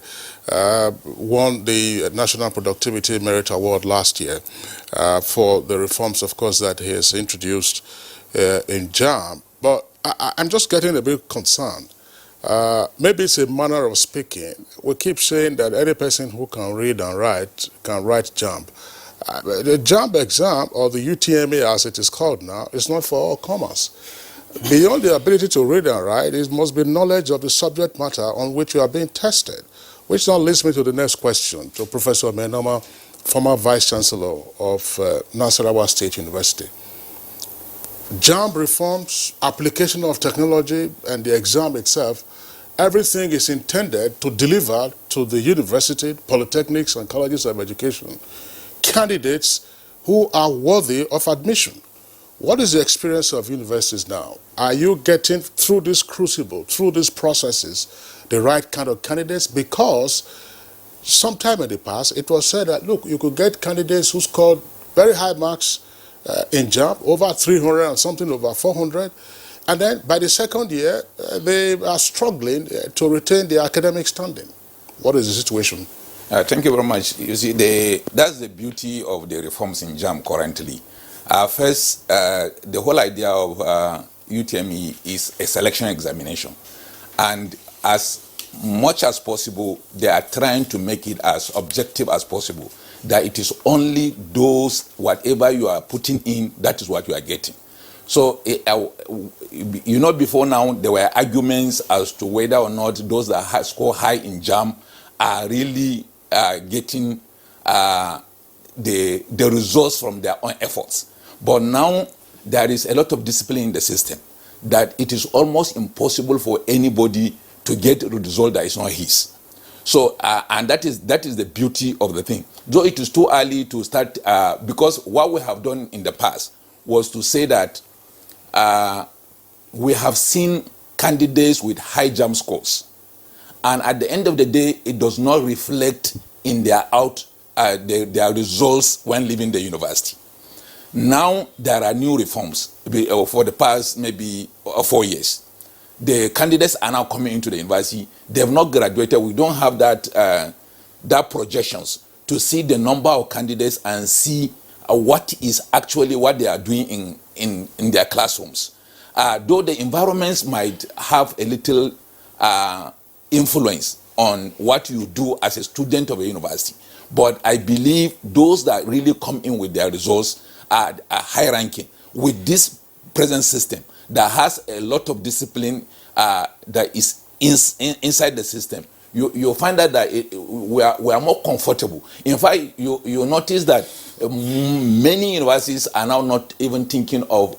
won the National Productivity Merit Award last year for the reforms, of course, that he has introduced in JAMB. But I'm just getting a bit concerned. Maybe it's a manner of speaking. We keep saying that any person who can read and write can write JAMB. The JAMB exam, or the UTME as it is called now, is not for all comers. Beyond the ability to read and write, it must be knowledge of the subject matter on which you are being tested. Which now leads me to the next question, to Professor Menoma, former Vice Chancellor of Nasarawa State University. JAMB reforms, application of technology, and the exam itself, everything is intended to deliver to the university, polytechnics, and colleges of education candidates who are worthy of admission. What is the experience of universities now? Are you getting through this crucible, through these processes, the right kind of candidates? Because sometime in the past, it was said that, look, you could get candidates who scored very high marks in JAMB, over 300 and something, over 400. And then by the second year, they are struggling to retain their academic standing. What is the situation? Thank you very much. You see, that's the beauty of the reforms in JAMB currently. First, the whole idea of UTME is a selection examination. And as much as possible, they are trying to make it as objective as possible, that it is only those, whatever you are putting in, that is what you are getting. So, you know, before now, there were arguments as to whether or not those that score high in JAMB are really getting the results from their own efforts. But now there is a lot of discipline in the system that it is almost impossible for anybody to get a result that is not his. So, and that is the beauty of the thing. Though it is too early to start, because what we have done in the past was to say that we have seen candidates with high JAMB scores. And at the end of the day, it does not reflect in their their results when leaving the university. Now there are new reforms for the past maybe 4 years. The candidates are now coming into the university. They have not graduated. We don't have that projections to see the number of candidates and see what is actually what they are doing in their classrooms. Though the environments might have a little influence on what you do as a student of a university. But I believe those that really come in with their results are high ranking. With this present system that has a lot of discipline that is inside the system, you'll find that we are more comfortable. In fact, you notice that many universities are now not even thinking of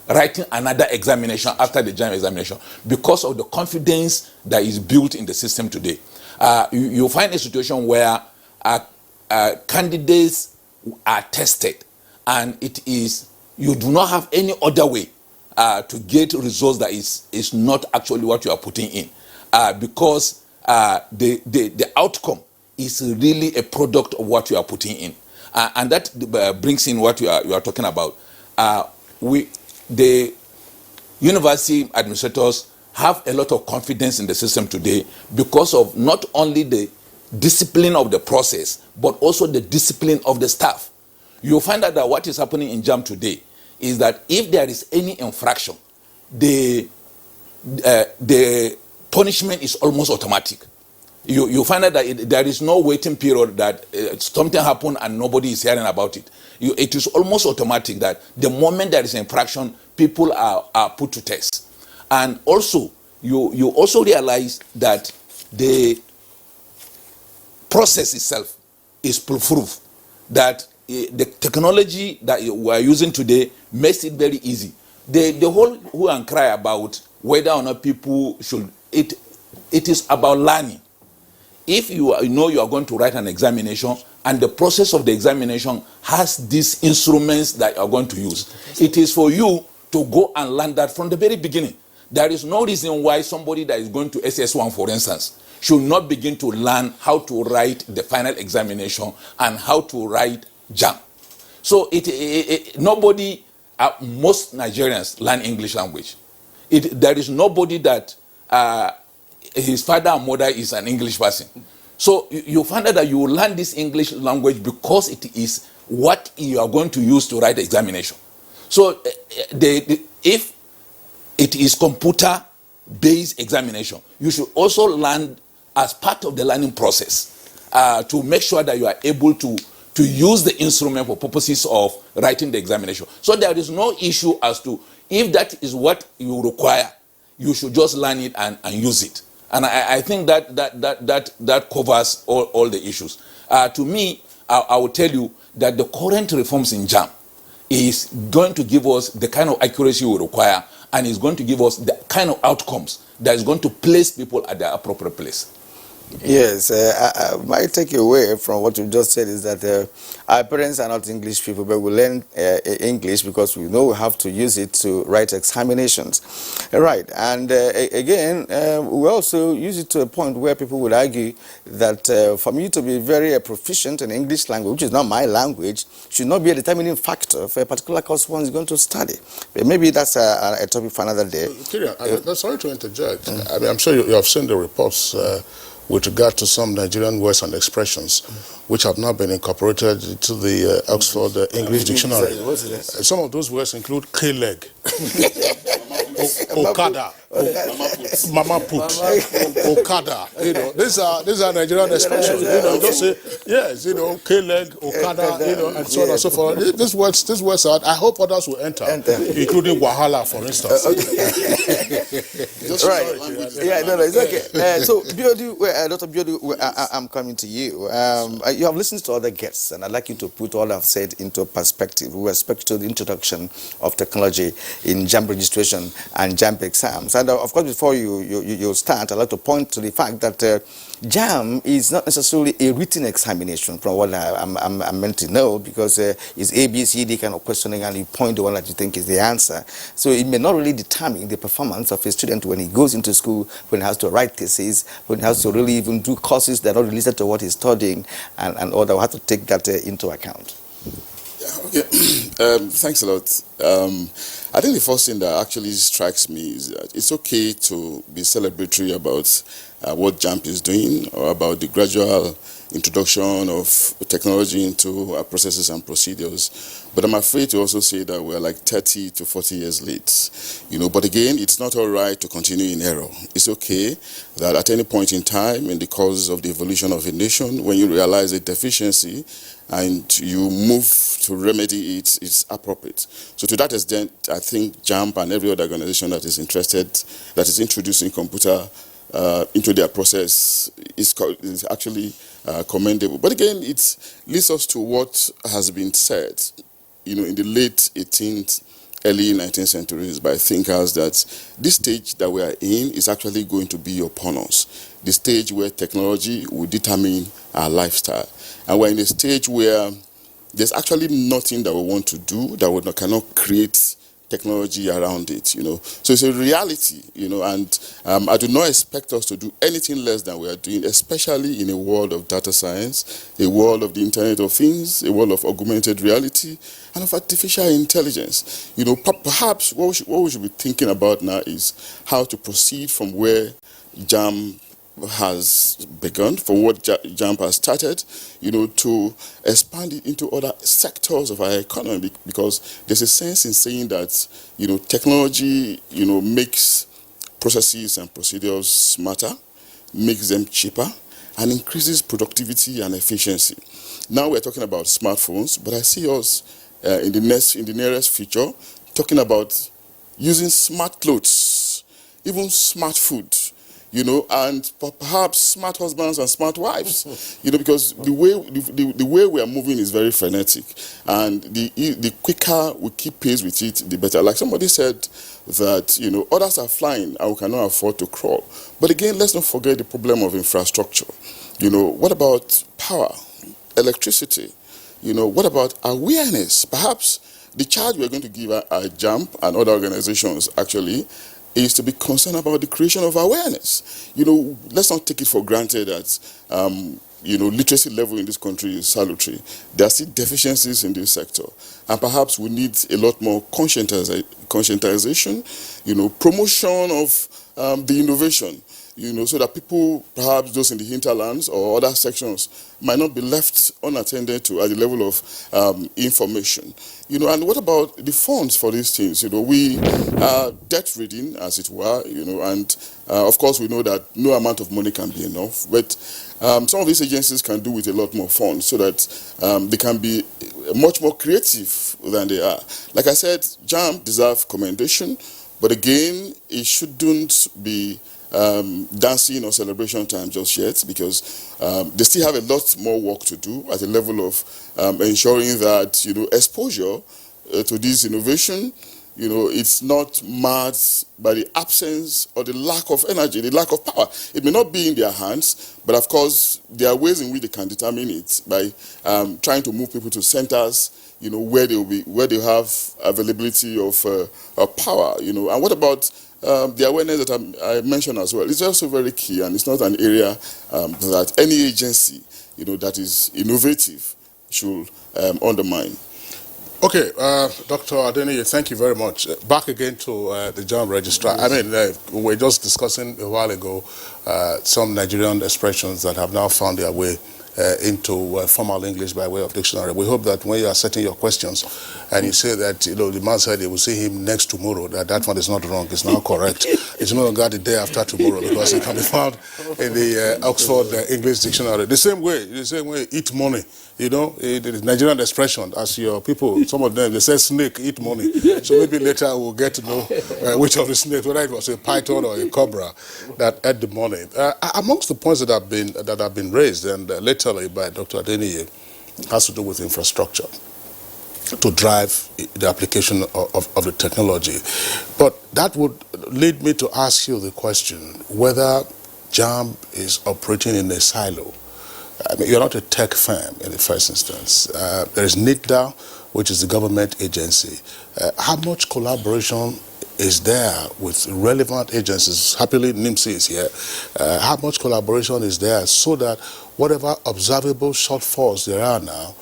writing another examination after the JAMB examination because of the confidence that is built in the system today. You find a situation where candidates are tested, and you do not have any other way to get results that is not actually what you are putting in, because the outcome is really a product of what you are putting in, and that brings in what you are talking about. The university administrators have a lot of confidence in the system today because of not only the discipline of the process, but also the discipline of the staff. You'll find out that what is happening in JAMB today is that if there is any infraction, the punishment is almost automatic. You find out that there is no waiting period that something happened and nobody is hearing about it. It is almost automatic that the moment there is an infraction, people are put to test. And also, you also realize that the process itself is proof that the technology that we are using today makes it very easy. The whole hue and cry about whether or not people should, it is about learning. If you know you are going to write an examination and the process of the examination has these instruments that you are going to use, it is for you to go and learn that from the very beginning. There is no reason why somebody that is going to SS1, for instance, should not begin to learn how to write the final examination and how to write JAMB. So nobody, most Nigerians learn English language. There is nobody that his father and mother is an English person. So you find out that you learn this English language because it is what you are going to use to write the examination. So if it is computer-based examination, you should also learn as part of the learning process to make sure that you are able to use the instrument for purposes of writing the examination. So there is no issue as to if that is what you require, you should just learn it and use it. And I think that covers all the issues. To me, I will tell you that the current reforms in JAMB is going to give us the kind of accuracy we require, and is going to give us the kind of outcomes that is going to place people at their appropriate place. Yes, my takeaway from what you just said is that our parents are not English people, but we learn English because we know we have to use it to write examinations. Right, and again, we also use it to a point where people would argue that for me to be very proficient in English language, which is not my language, should not be a determining factor for a particular course one is going to study. But maybe that's a topic for another day. Kirian, sorry to interject. I mean, I'm sure you have seen the reports with regard to some Nigerian words and expressions which have not been incorporated into the Oxford English Dictionary. Some of those words include K-leg, Okada, Mama Put, Okada. You know, these are Nigerian expressions. You know, just say yes. You know, K-leg, Okada. You know, and so on and so forth. These words are. I hope others will enter. Including Wahala, for instance. Right. Yeah, no, it's okay. So, Dr. Biodu, I'm coming to you. You have listened to other guests, and I'd like you to put all I've said into perspective with respect to the introduction of technology in JAMB registration and JAMB exams. And of course, before you start, I'd like to point to the fact that JAMB is not necessarily a written examination from what I'm meant to know, because it's A, B, C, D kind of questioning, and you point the one that you think is the answer. So it may not really determine the performance of a student when he goes into school, when he has to write thesis, when he has to really even do courses that are not related to what he's studying, and all that. We have to take that into account. Okay. Thanks a lot. I think the first thing that actually strikes me is that it's okay to be celebratory about what JAMB is doing, or about the gradual introduction of technology into our processes and procedures. But I'm afraid to also say that we're like 30 to 40 years late. You know, but again, it's not all right to continue in error. It's okay that at any point in time in the course of the evolution of a nation, when you realize a deficiency and you move to remedy it, it's appropriate. So to that extent, I think JAMB and every other organization that is interested, that is introducing computer into their process is actually commendable. But again, it leads us to what has been said, in the late 18th, early 19th centuries by thinkers, that this stage that we are in is actually going to be upon us. The stage where technology will determine our lifestyle. And we're in a stage where there's actually nothing that we want to do that we cannot create technology around it, So it's a reality, and I do not expect us to do anything less than we are doing, especially in a world of data science, a world of the Internet of Things, a world of augmented reality, and of artificial intelligence. Perhaps what we should be thinking about now is how to proceed from where JAM has begun, from what JAMP has started, to expand it into other sectors of our economy, because there's a sense in saying that, technology, makes processes and procedures smarter, makes them cheaper, and increases productivity and efficiency. Now we're talking about smartphones, but I see us in the nearest future talking about using smart clothes, even smart food, and perhaps smart husbands and smart wives, because the way we are moving is very frenetic, and the quicker we keep pace with it, the better. Like somebody said that, others are flying and we cannot afford to crawl. But again, let's not forget the problem of infrastructure. What about power, electricity? What about awareness? Perhaps the charge we're going to give our JAMP and other organizations actually is to be concerned about the creation of awareness. Let's not take it for granted that literacy level in this country is salutary. There are still deficiencies in this sector, and perhaps we need a lot more conscientization, promotion of the innovation, so that people, perhaps those in the hinterlands or other sections, might not be left unattended to at the level of information. And what about the funds for these things? We are debt-ridden, as it were, and of course we know that no amount of money can be enough, but some of these agencies can do with a lot more funds so that they can be much more creative than they are. Like I said, JAMP deserves commendation, but again, it shouldn't be dancing or celebration time just yet, because they still have a lot more work to do at the level of ensuring that exposure to this innovation, it's not marred by the absence or the lack of energy, the lack of power. It may not be in their hands, but of course there are ways in which they can determine it by trying to move people to centers, where they have availability of power, And what about the awareness that I mentioned as well? It's also very key, and it's not an area that any agency, that is innovative should undermine. Okay, Dr. Adeniyi, thank you very much. Back again to the JAMP registrar. I mean, we were just discussing a while ago some Nigerian expressions that have now found their way into formal English by way of dictionary. We hope that when you are setting your questions and you say that, the man said he will see him next tomorrow, that one is not wrong, it's now correct. It's no longer the day after tomorrow, because it can be found in the Oxford English Dictionary. The same way, eat money. It is Nigerian expression, as your people, some of them, they say snake, eat money. So maybe later we'll get to know which of the snakes, whether it was a python or a cobra that ate the money. Amongst the points that have been raised, and latterly by Dr. Adeniyi, has to do with infrastructure to drive the application of the technology. But that would lead me to ask you the question whether JAMP is operating in a silo. I mean, you're not a tech firm in the first instance. There is NITDA, which is the government agency. How much collaboration is there with relevant agencies? Happily, NIMSI is here. How much collaboration is there so that whatever observable shortfalls there are now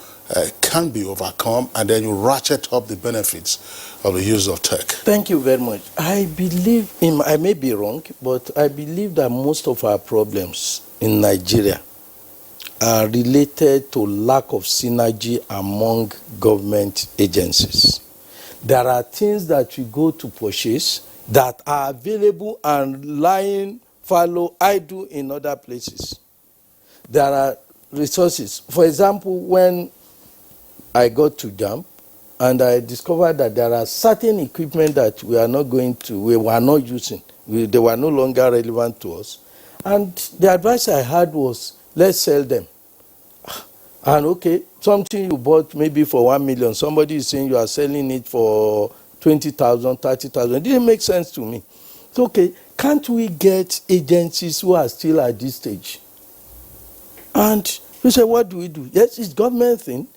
can be overcome, and then you ratchet up the benefits of the use of tech? Thank you very much. I believe, I may be wrong, but I believe that most of our problems in Nigeria are related to lack of synergy among government agencies. There are things that we go to purchase that are available and lying fallow idle in other places. There are resources. For example, when I got to JAMP and I discovered that there are certain equipment that we were not using. They were no longer relevant to us. And the advice I had was, let's sell them. And okay, something you bought maybe for 1 million, somebody is saying you are selling it for 20,000, 30,000. It didn't make sense to me. So, okay, can't we get agencies who are still at this stage? And we say, what do we do? Yes, it's government thing.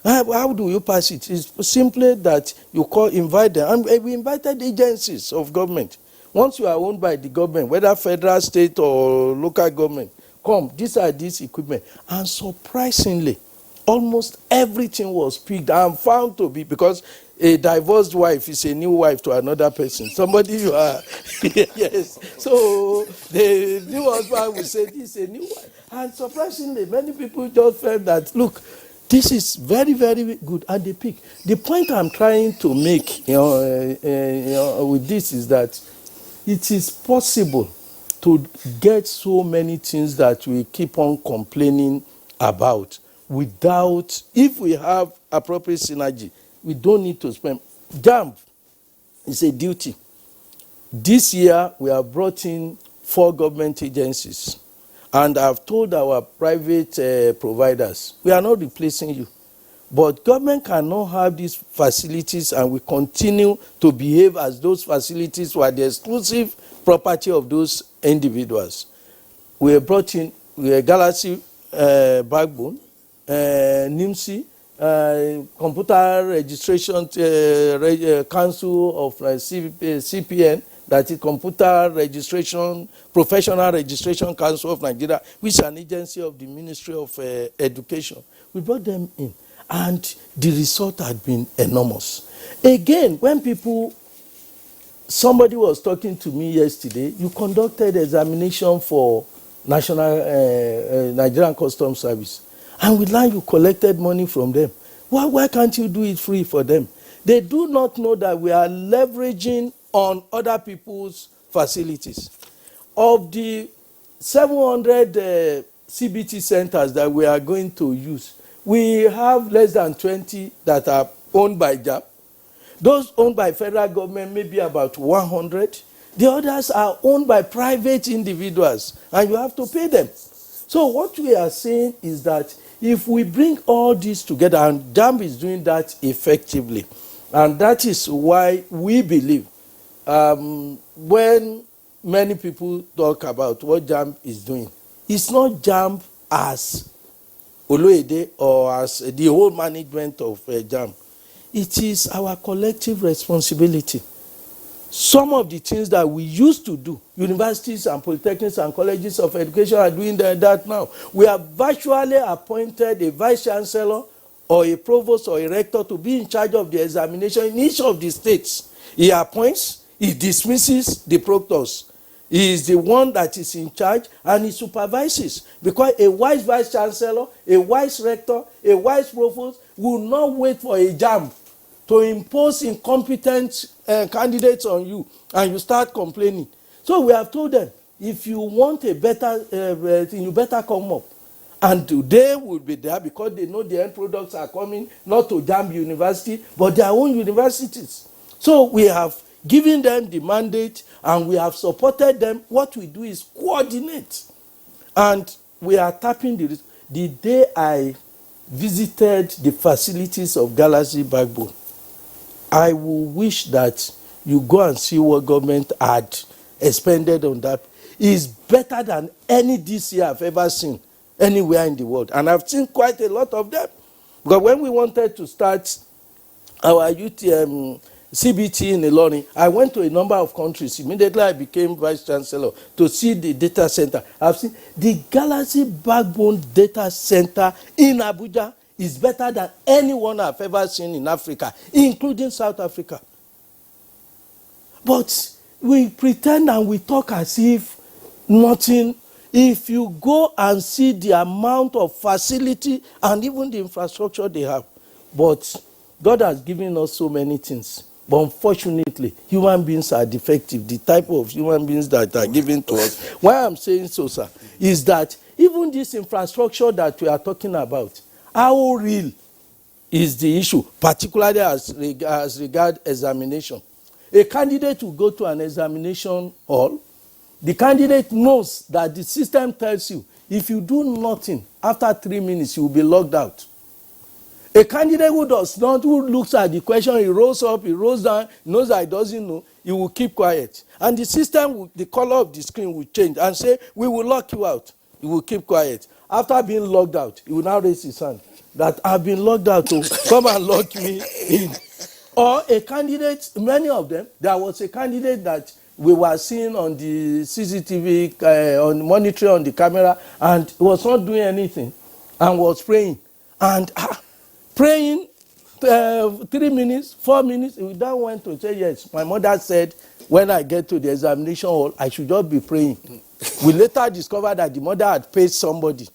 How do you pass it? It's simply that you invite them. And we invited agencies of government. Once you are owned by the government, whether federal, state, or local government, come, these are these equipment. And surprisingly, almost everything was picked and found to be, because a divorced wife is a new wife to another person. Somebody you are, yes. So the new husband will say, this is a new wife. And surprisingly, many people just felt that, look, this is very, very good, and they pick. The point I'm trying to make with this is that it is possible to get so many things that we keep on complaining about without, if we have appropriate synergy, we don't need to spend. JAMB is a duty. This year, we have brought in 4 government agencies. And I've told our private providers, we are not replacing you. But government cannot have these facilities and we continue to behave as those facilities were the exclusive property of those individuals. We have brought in Galaxy Backbone, NIMSI, Computer Registration Council of CPN, that is Computer Registration, Professional Registration Council of Nigeria, which is an agency of the Ministry of Education. We brought them in, and the result had been enormous. Again, when somebody was talking to me yesterday, you conducted examination for Nigerian Customs Service, and with that you collected money from them. Why can't you do it free for them? They do not know that we are leveraging on other people's facilities. Of the 700 CBT centers that we are going to use, we have less than 20 that are owned by JAMB. Those owned by federal government may be about 100. The others are owned by private individuals, and you have to pay them. So what we are saying is that if we bring all this together, and JAMB is doing that effectively, and that is why we believe when many people talk about what JAMB is doing, it's not JAMB as Oloede or as the whole management of JAMB. It is our collective responsibility. Some of the things that we used to do, universities and polytechnics and colleges of education are doing that now. We have virtually appointed a vice chancellor or a provost or a rector to be in charge of the examination in each of the states. He appoints, he dismisses the proctors. He is the one that is in charge, and he supervises. Because a wise vice chancellor, a wise rector, a wise provost will not wait for a JAMB to impose incompetent candidates on you, and you start complaining. So we have told them, if you want a better thing, you better come up. And they will be there because they know the end products are coming not to JAMB University, but their own universities. So we have given them the mandate, and we have supported them. What we do is coordinate. And we are tapping the day I visited the facilities of Galaxy Backbone, I will wish that you go and see what government had expended on that. It's better than any DC I've ever seen anywhere in the world. And I've seen quite a lot of them. Because when we wanted to start our UTM CBT in Ilorin, I went to a number of countries. Immediately I became vice chancellor to see the data center. I've seen the Galaxy Backbone data center in Abuja is better than anyone I've ever seen in Africa, including South Africa. But we pretend and we talk as if nothing. If you go and see the amount of facility and even the infrastructure they have, but God has given us so many things. But unfortunately, human beings are defective. The type of human beings that are given to us. Why I'm saying so, sir, is that even this infrastructure that we are talking about, how real is the issue, particularly as regard examination? A candidate will go to an examination hall, The candidate knows that the system tells you, if you do nothing, after 3 minutes, you will be logged out. A candidate who does not, who looks at the question, he rolls up, he rolls down, knows that he doesn't know, he will keep quiet. And the system, the color of the screen will change and say, we will lock you out. He will keep quiet. After being logged out, he will now raise his hand that I've been logged out, so come and lock me in. Or a candidate, many of them, there was a candidate that we were seeing on the CCTV, on monitoring on the camera, and was not doing anything and was praying. And praying 3 minutes, 4 minutes, we then went to say, yes, my mother said, when I get to the examination hall, I should just be praying. We later discovered that the mother had paid somebody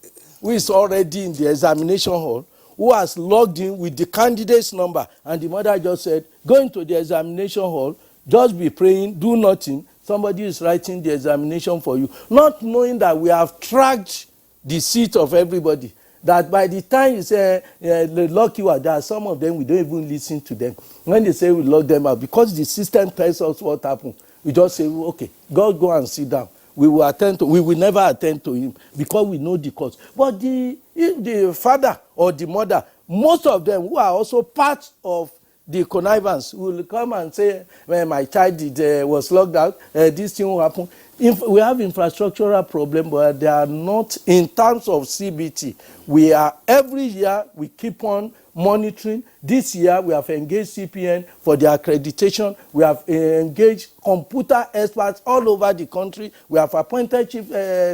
who is already in the examination hall, who has logged in with the candidate's number, and the mother just said, go into the examination hall, just be praying, do nothing. Somebody is writing the examination for you. Not knowing that we have tracked the seat of everybody. That by the time you say, they lock you out, there are some of them, we don't even listen to them. When they say we lock them out, because the system tells us what happened, we just say, okay, go and sit down. We will never attend to him because we know the cause. But if the father or the mother, most of them who are also part of the connivance will come and say, well, my child was locked out, this thing will happen. We have infrastructural problem, but they are not in terms of CBT. We are, every year, we keep on monitoring. This year, we have engaged CPN for the accreditation. We have engaged computer experts all over the country. We have appointed chief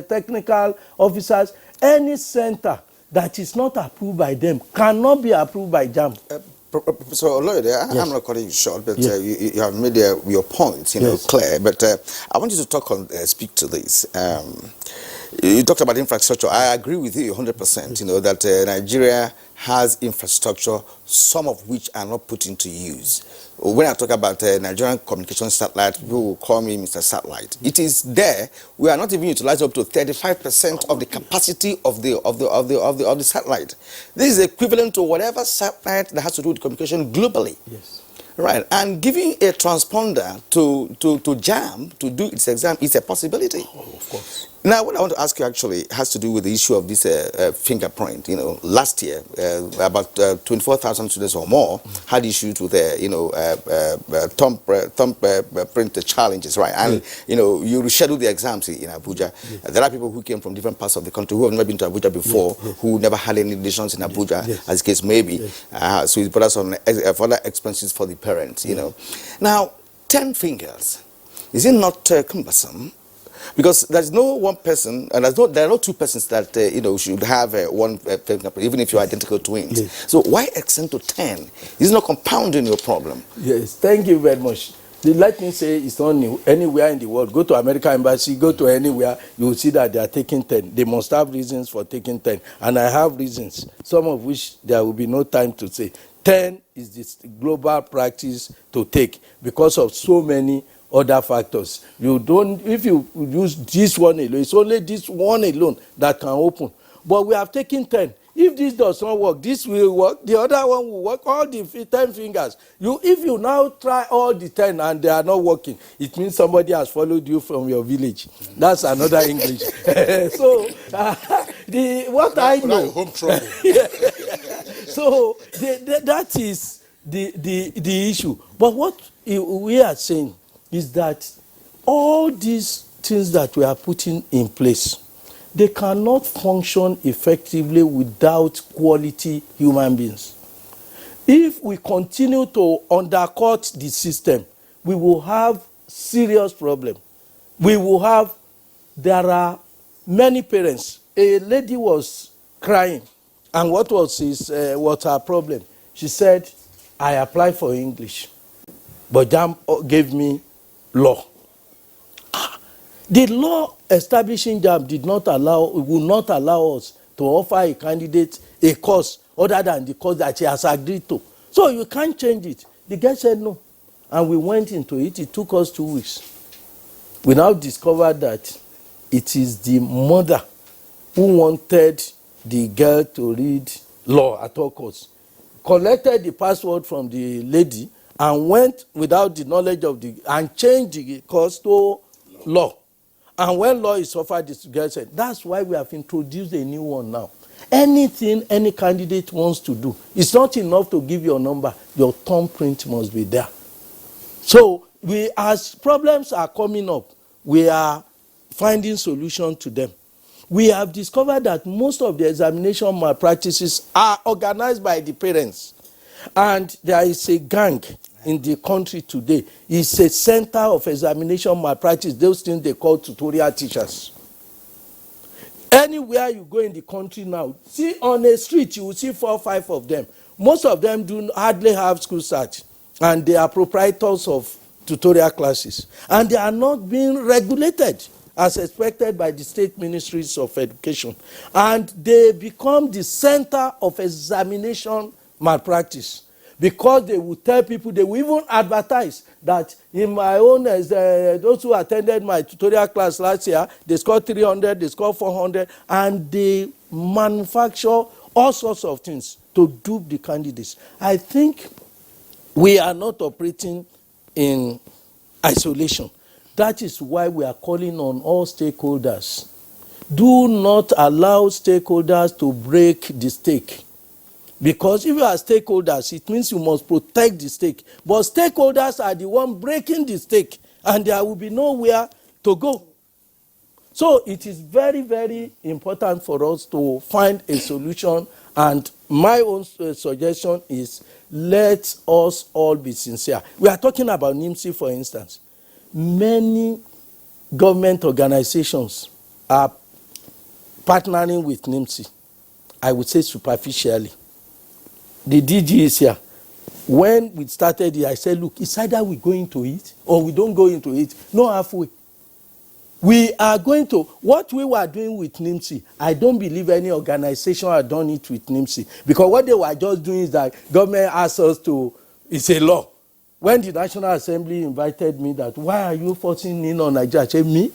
technical officers. Any center that is not approved by them cannot be approved by JAMB. Professor Oloyede, I'm not cutting you short, but you have made your point, clear. But I want you to speak to this. You talked about infrastructure. I agree with you 100%. That Nigeria has infrastructure, some of which are not put into use. When I talk about Nigerian communication satellite, people will call me Mr. Satellite. It is there. We are not even utilizing up to 35% of the capacity of the satellite. This is equivalent to whatever satellite that has to do with communication globally. Yes. Right, and giving a transponder to JAM to do its exam is a possibility. Oh, of course. Now, what I want to ask you actually has to do with the issue of this fingerprint. Last year, about 24,000 students or more had issues with thumbprint challenges, right? And you reschedule the exams in Abuja. There are people who came from different parts of the country who have never been to Abuja before, who never had any relations in Abuja, as the case may be. So it put us on further expenses for the parents. Now, 10 fingers, is it not cumbersome? Because there's no one person, and there are no two persons that should have one fingerprint, even if you're identical twins. Yes. So why extend to 10? Is it not compounding your problem? Yes, thank you very much. Let me say it's not new. Anywhere in the world, go to American Embassy, go to anywhere, you will see that they are taking 10. They must have reasons for taking 10. And I have reasons, some of which there will be no time to say. 10 is this global practice to take because of so many other factors. If you use this one alone, it's only this one alone that can open. But we have taken 10. If this does not work, this will work, the other one will work, all the 10 fingers. If you now try all the 10 and they are not working, it means somebody has followed you from your village. That's another English. So, what I know. Home trouble. So, that is the issue. But what we are saying is that all these things that we are putting in place, they cannot function effectively without quality human beings. If we continue to undercut the system, we will have serious problem. There are many parents. A lady was crying, and what was her problem? She said, I applied for English, but JAMB gave me law. The law establishing JAMB will not allow us to offer a candidate a course other than the course that she has agreed to. So you can't change it. The girl said no. And we went into it. It took us 2 weeks. We now discovered that it is the mother who wanted the girl to read law at all costs, collected the password from the lady, and went without the knowledge of and changed the course to law. And when law is offered, it's get. That's why we have introduced a new one now. Anything any candidate wants to do, it's not enough to give your number. Your thumbprint must be there. So as problems are coming up, we are finding solutions to them. We have discovered that most of the examination malpractices are organized by the parents. And there is a gang in the country today. It's a center of examination malpractice, those things they call tutorial teachers. Anywhere you go in the country now, see on a street, you will see 4 or 5 of them. Most of them do hardly have school cert, and they are proprietors of tutorial classes. And they are not being regulated as expected by the state ministries of education. And they become the center of examination malpractice. Because they will tell people, they will even advertise that in my own, those who attended my tutorial class last year, they scored 300, they scored 400, and they manufacture all sorts of things to dupe the candidates. I think we are not operating in isolation. That is why we are calling on all stakeholders. Do not allow stakeholders to break the stake. Because if you are stakeholders, it means you must protect the stake. But stakeholders are the one breaking the stake, and there will be nowhere to go. So it is very, very important for us to find a solution. And my own suggestion is, let us all be sincere. We are talking about NIMSI, for instance. Many government organizations are partnering with NIMSI, I would say superficially. The DG is here. When we started it, I said, look, it's either we go into it or we don't go into it. No halfway. We are going to, what we were doing with NIMSI, I don't believe any organization had done it with NIMSI. Because what they were just doing is that government asked us to, it's a law. When the National Assembly invited me that, why are you forcing in on Nigeria? I said, me?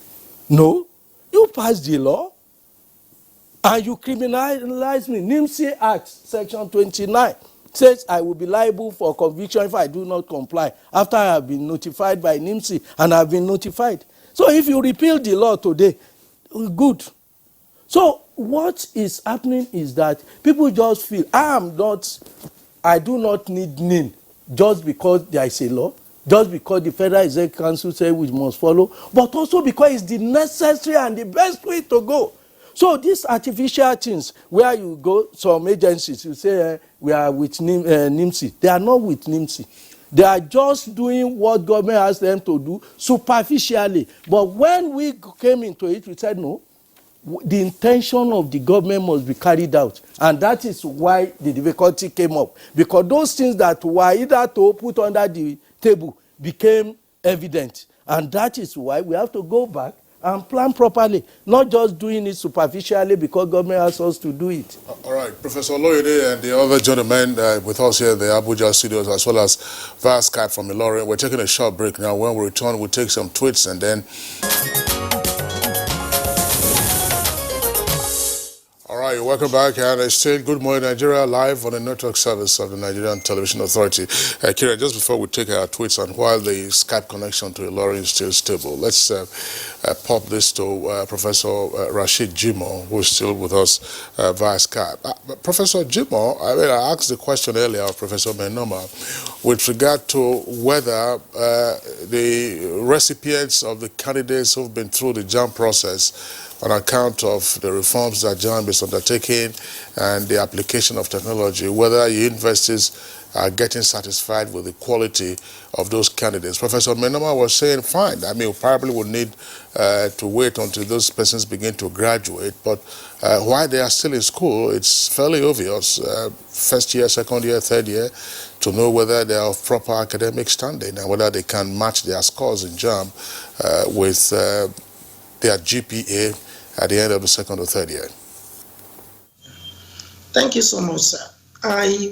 No. You passed the law. And you criminalize me. NIMSI Act, Section 29, says I will be liable for conviction if I do not comply after I have been notified by NIMSI, and I have been notified. So if you repeal the law today, good. So what is happening is that people just feel, I do not need NIN just because there is a law, just because the Federal Executive Council says we must follow, but also because it's the necessary and the best way to go. So these artificial things, where you go, some agencies, you say, we are with NIMSI. They are not with NIMSI. They are just doing what government asked them to do superficially. But when we came into it, we said, no, the intention of the government must be carried out. And that is why the difficulty came up. Because those things that were either to put under the table became evident. And that is why we have to go back and plan properly, not just doing it superficially because government asks us to do it. All right, Professor Oloyede and the other gentlemen with us here in the Abuja studios, as well as via Skype from Ilorin. We're taking a short break now. When we return, we'll take some tweets and then... All right, welcome back. And I said, good morning, Nigeria, live on the network service of the Nigerian Television Authority. Kira, just before we take our tweets and while the Skype connection to Ilorin is still stable, let's pop this to Professor Rashid Jimo, who is still with us via Skype. Professor Jimo, I asked the question earlier of Professor Menoma with regard to whether the recipients of the candidates who've been through the JAM process on account of the reforms that JAM is undertaking and the application of technology, whether universities are getting satisfied with the quality of those candidates. Professor Menoma was saying, fine, I mean, we probably would need to wait until those persons begin to graduate, but while they are still in school, it's fairly obvious, first year, second year, third year, to know whether they are of proper academic standing and whether they can match their scores in JAM with their GPA at the end of the second or third year. Thank you so much, sir.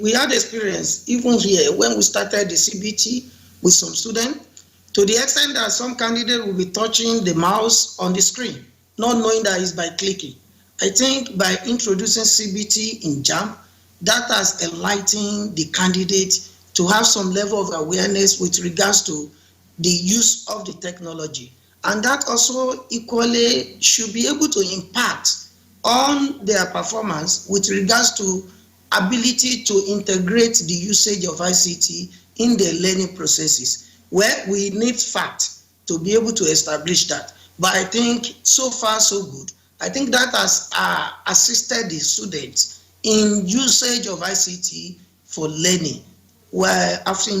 We had experience even here when we started the CBT with some students, to the extent that some candidate will be touching the mouse on the screen, not knowing that it's by clicking. I think by introducing CBT in JAM, that has enlightened the candidate to have some level of awareness with regards to the use of the technology. and that also equally should be able to impact on their performance with regards to ability to integrate the usage of ICT in their learning processes, where we need fact to be able to establish that. But I think so far so good. I think that has assisted the students in usage of ICT for learning where after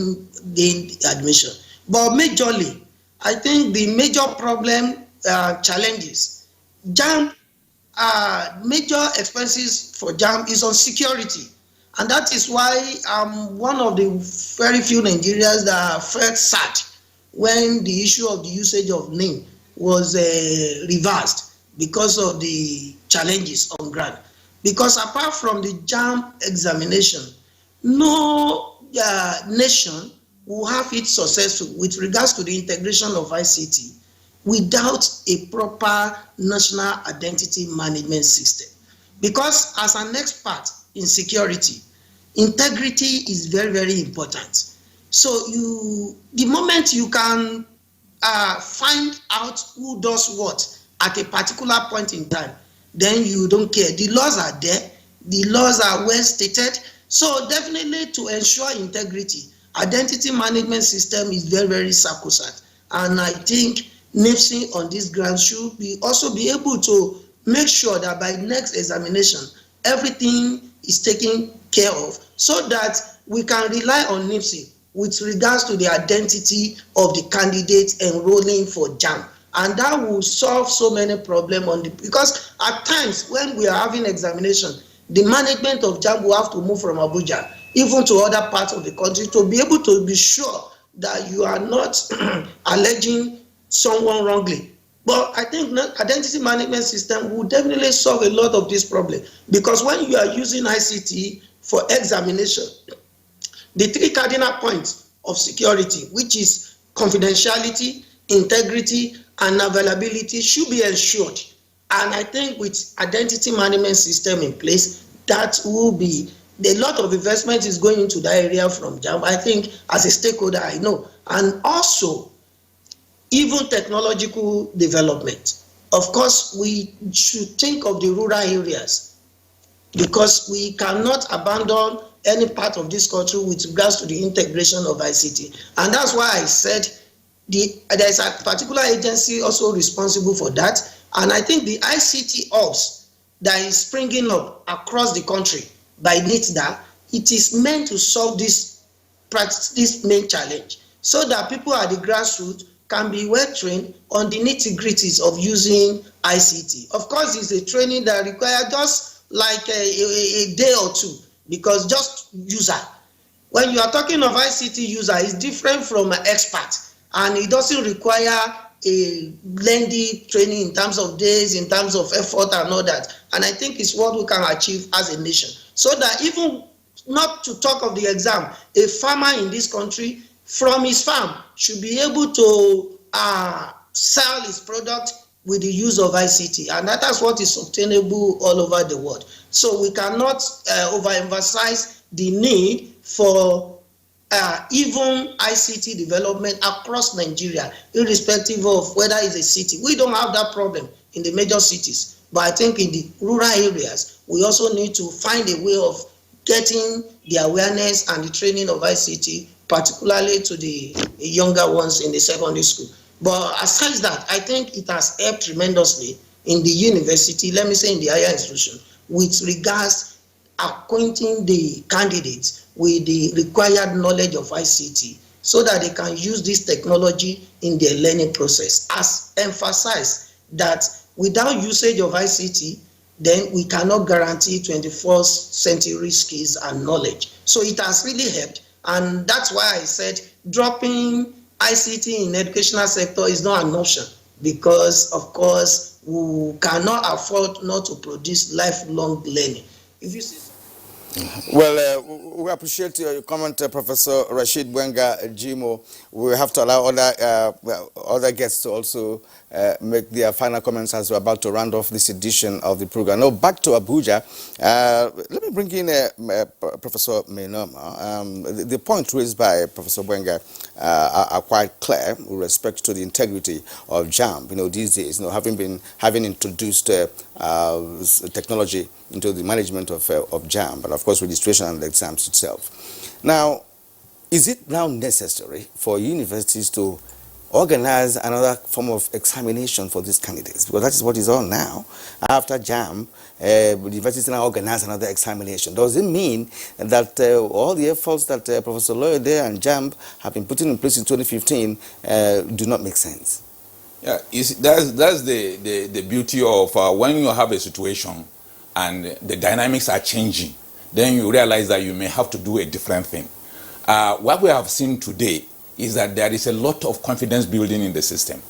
gained admission. But majorly, I think the major problem challenges, JAMB, major expenses for JAMB is on security. And that is why I'm one of the very few Nigerians that felt sad when the issue of the usage of NIM was reversed because of the challenges on ground. Because apart from the JAMB examination, no nation will have it successful with regards to the integration of ICT without a proper national identity management system. Because as an expert in security, integrity is very, very important. So the moment you can find out who does what at a particular point in time, then you don't care. The laws are there, the laws are well stated. So definitely to ensure integrity, identity management system is very, very sacrosanct. And I think NIPSI on this ground should also be able to make sure that by next examination, everything is taken care of so that we can rely on NIPSI with regards to the identity of the candidates enrolling for JAMB. And that will solve so many problems because at times when we are having examination, the management of JAMB will have to move from Abuja even to other parts of the country to be able to be sure that you are not alleging someone wrongly. But I think identity management system will definitely solve a lot of this problem because when you are using ICT for examination, the three cardinal points of security, which is confidentiality, integrity, and availability, should be ensured. And I think with identity management system in place, that will be a lot of investment is going into that area from JAMB. I think as a stakeholder, I know. And also, even technological development. Of course, we should think of the rural areas because we cannot abandon any part of this country with regards to the integration of ICT. And that's why I said there's a particular agency also responsible for that. And I think the ICT hubs that is springing up across the country by NITDA, it is meant to solve this main challenge so that people at the grassroots can be well trained on the nitty-gritties of using ICT. Of course, it's a training that requires just like a day or two because just user. When you are talking of ICT user, it's different from an expert and it doesn't require a lengthy training in terms of days, in terms of effort and all that. And I think it's what we can achieve as a nation. So that even not to talk of the exam, a farmer in this country from his farm should be able to sell his product with the use of ICT, and that is what is obtainable all over the world. So we cannot overemphasize the need for even ICT development across Nigeria, irrespective of whether it's a city. We don't have that problem in the major cities, but I think in the rural areas, we also need to find a way of getting the awareness and the training of ICT, particularly to the younger ones in the secondary school. But aside that, I think it has helped tremendously in the university, let me say in the higher institution, with regards acquainting the candidates with the required knowledge of ICT so that they can use this technology in their learning process. As emphasized that without usage of ICT, then we cannot guarantee 21st century skills and knowledge. So it has really helped. And that's why I said dropping ICT in educational sector is not an option because, of course, we cannot afford not to produce lifelong learning. If you see Well, we appreciate your comment, Professor Rashid Bwenga Jimo. We have to allow other guests to also make their final comments as we're about to round off this edition of the program. Now, back to Abuja. Let me bring in Professor Mainoma. The point raised by Professor Bwenga are quite clear with respect to the integrity of JAMB. These days, having introduced technology into the management of JAMB, and of course registration and the exams itself. Now, is it now necessary for universities to organize another form of examination for these candidates? Because that is what is on now. After JAMB, universities now organize another examination. Does it mean that all the efforts that Professor Loyode and JAMB have been putting in place in 2015 do not make sense? Yeah, that's the beauty of when you have a situation and the dynamics are changing, then you realize that you may have to do a different thing. What we have seen today is that there is a lot of confidence building in the system.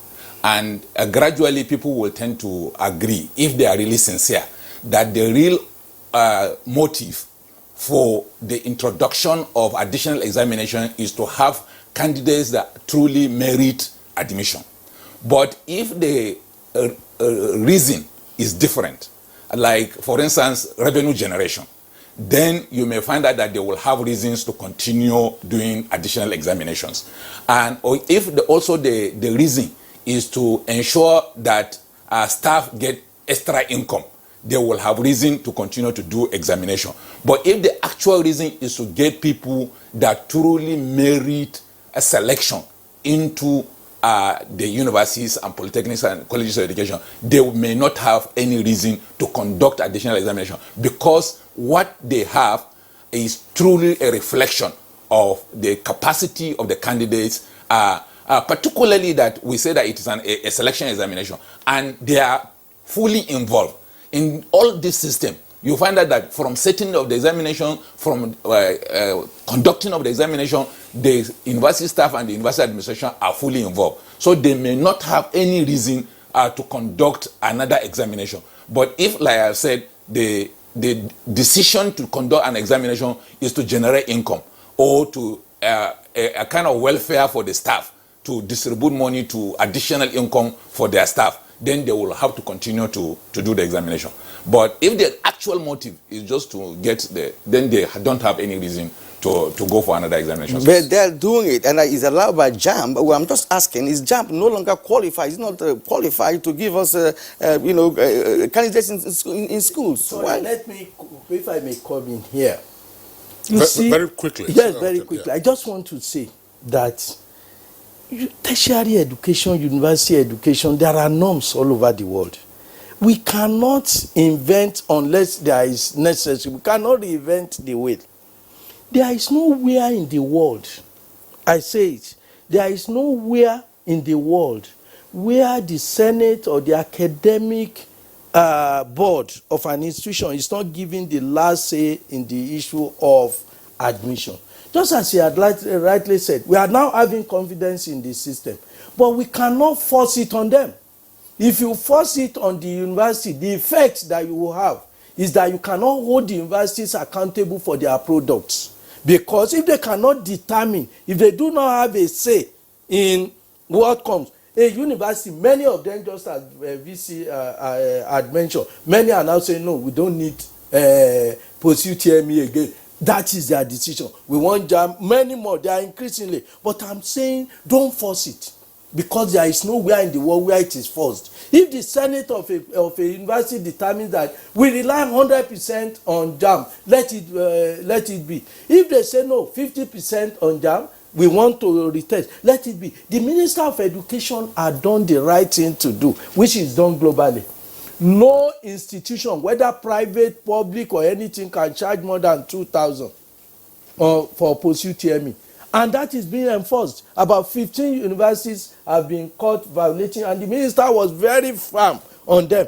And gradually people will tend to agree, if they are really sincere, that the real motive for the introduction of additional examination is to have candidates that truly merit admission. But if the reason is different, like for instance revenue generation, then you may find out that they will have reasons to continue doing additional examinations. And or if also the reason is to ensure that staff get extra income, they will have reason to continue to do examination. But if the actual reason is to get people that truly merit a selection into the universities and polytechnics and colleges of education, they may not have any reason to conduct additional examination, because what they have is truly a reflection of the capacity of the candidates, particularly that we say that it is a selection examination, and they are fully involved in all this system. You find out that from setting of the examination, from conducting of the examination, the university staff and the university administration are fully involved. So they may not have any reason to conduct another examination. But if, like I said, the decision to conduct an examination is to generate income or to a kind of welfare for the staff, to distribute money to additional income for their staff, then they will have to continue to do the examination. But if the actual motive is just to get then they don't have any reason to go for another examination. But they're doing it, and it's allowed by JAMB. Well, I'm just asking, is JAMB no longer qualified? Is not qualified to give us, candidates in schools? So let me, if I may come in here. Very quickly. Yes, very quickly. Yeah. I just want to say that tertiary education, university education, there are norms all over the world. We cannot invent unless there is necessary. We cannot reinvent the wheel. There is nowhere in the world, I say it, there is nowhere in the world where the Senate or the academic board of an institution is not giving the last say in the issue of admission. Just as you had rightly said, we are now having confidence in the system, but we cannot force it on them. If you force it on the university, the effect that you will have is that you cannot hold the universities accountable for their products. Because if they cannot determine, if they do not have a say in what comes, a university, many of them, just as VC had mentioned, many are now saying, no, we don't need post-UTME again. That is their decision. We want JAMB, many more, they are increasingly. But I'm saying, don't force it. Because there is nowhere in the world where it is forced. If the Senate of a university determines that we rely 100% on JAMB, let it be. If they say no, 50% on JAMB, we want to retest, let it be. The Minister of Education has done the right thing to do, which is done globally. No institution, whether private, public, or anything, can charge more than 2,000 for post-UTME. And that is being enforced. About 15 universities have been caught violating, and the minister was very firm on them.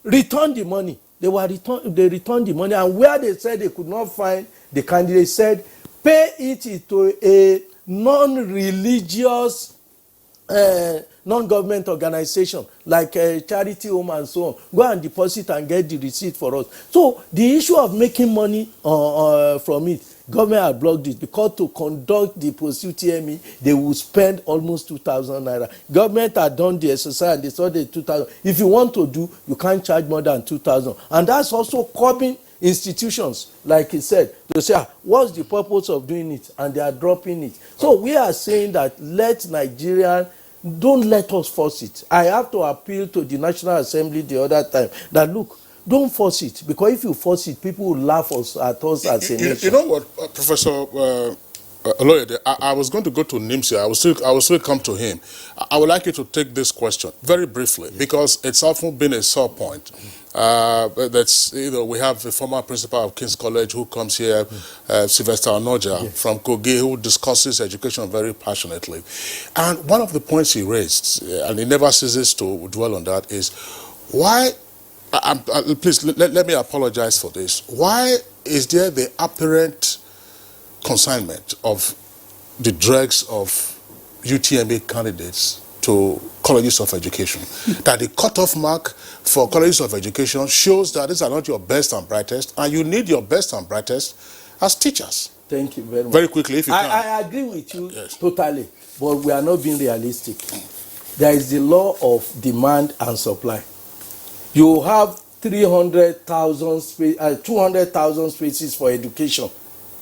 Return the money. They returned the money, and where they said they could not find the candidate, said pay it to a non-religious non-government organization like charity home and so on. Go and deposit and get the receipt for us. So the issue of making money from it, government had blocked it because to conduct the post-UTME, they will spend almost 2,000 naira. Government had done the exercise and they saw the 2,000. If you want to do, you can't charge more than 2,000. And that's also curbing institutions, like he said, to say, what's the purpose of doing it? And they are dropping it. So we are saying that let Nigerian, don't let us force it. I have to appeal to the National Assembly the other time that, look, don't force it, because if you force it, people will laugh at us as a nation. You know what, Professor Oloyede, I was going to go to NIMSI. I will still come to him. I would like you to take this question very briefly, because it's often been a sore point. That's, we have the former principal of King's College who comes here, Sylvester Onoja from Kogi, who discusses education very passionately. And one of the points he raised, and he never ceases to dwell on that, is why, please let me apologize for this, why is there the apparent consignment of the dregs of UTME candidates to colleges of education? That the cutoff mark for colleges of education shows that these are not your best and brightest, and you need your best and brightest as teachers. Thank you very much. Very quickly, if you can. I agree with you totally, but we are not being realistic. There is the law of demand and supply. You have 200,000 spaces for education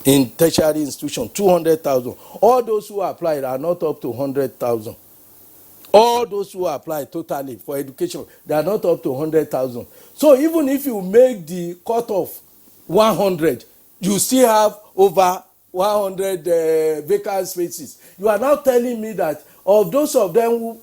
in tertiary institution, 200,000. All those who applied are not up to 100,000. All those who apply totally for education, they are not up to 100,000. So even if you make the cutoff 100, you still have over 100 vacant spaces. You are now telling me that of those of them who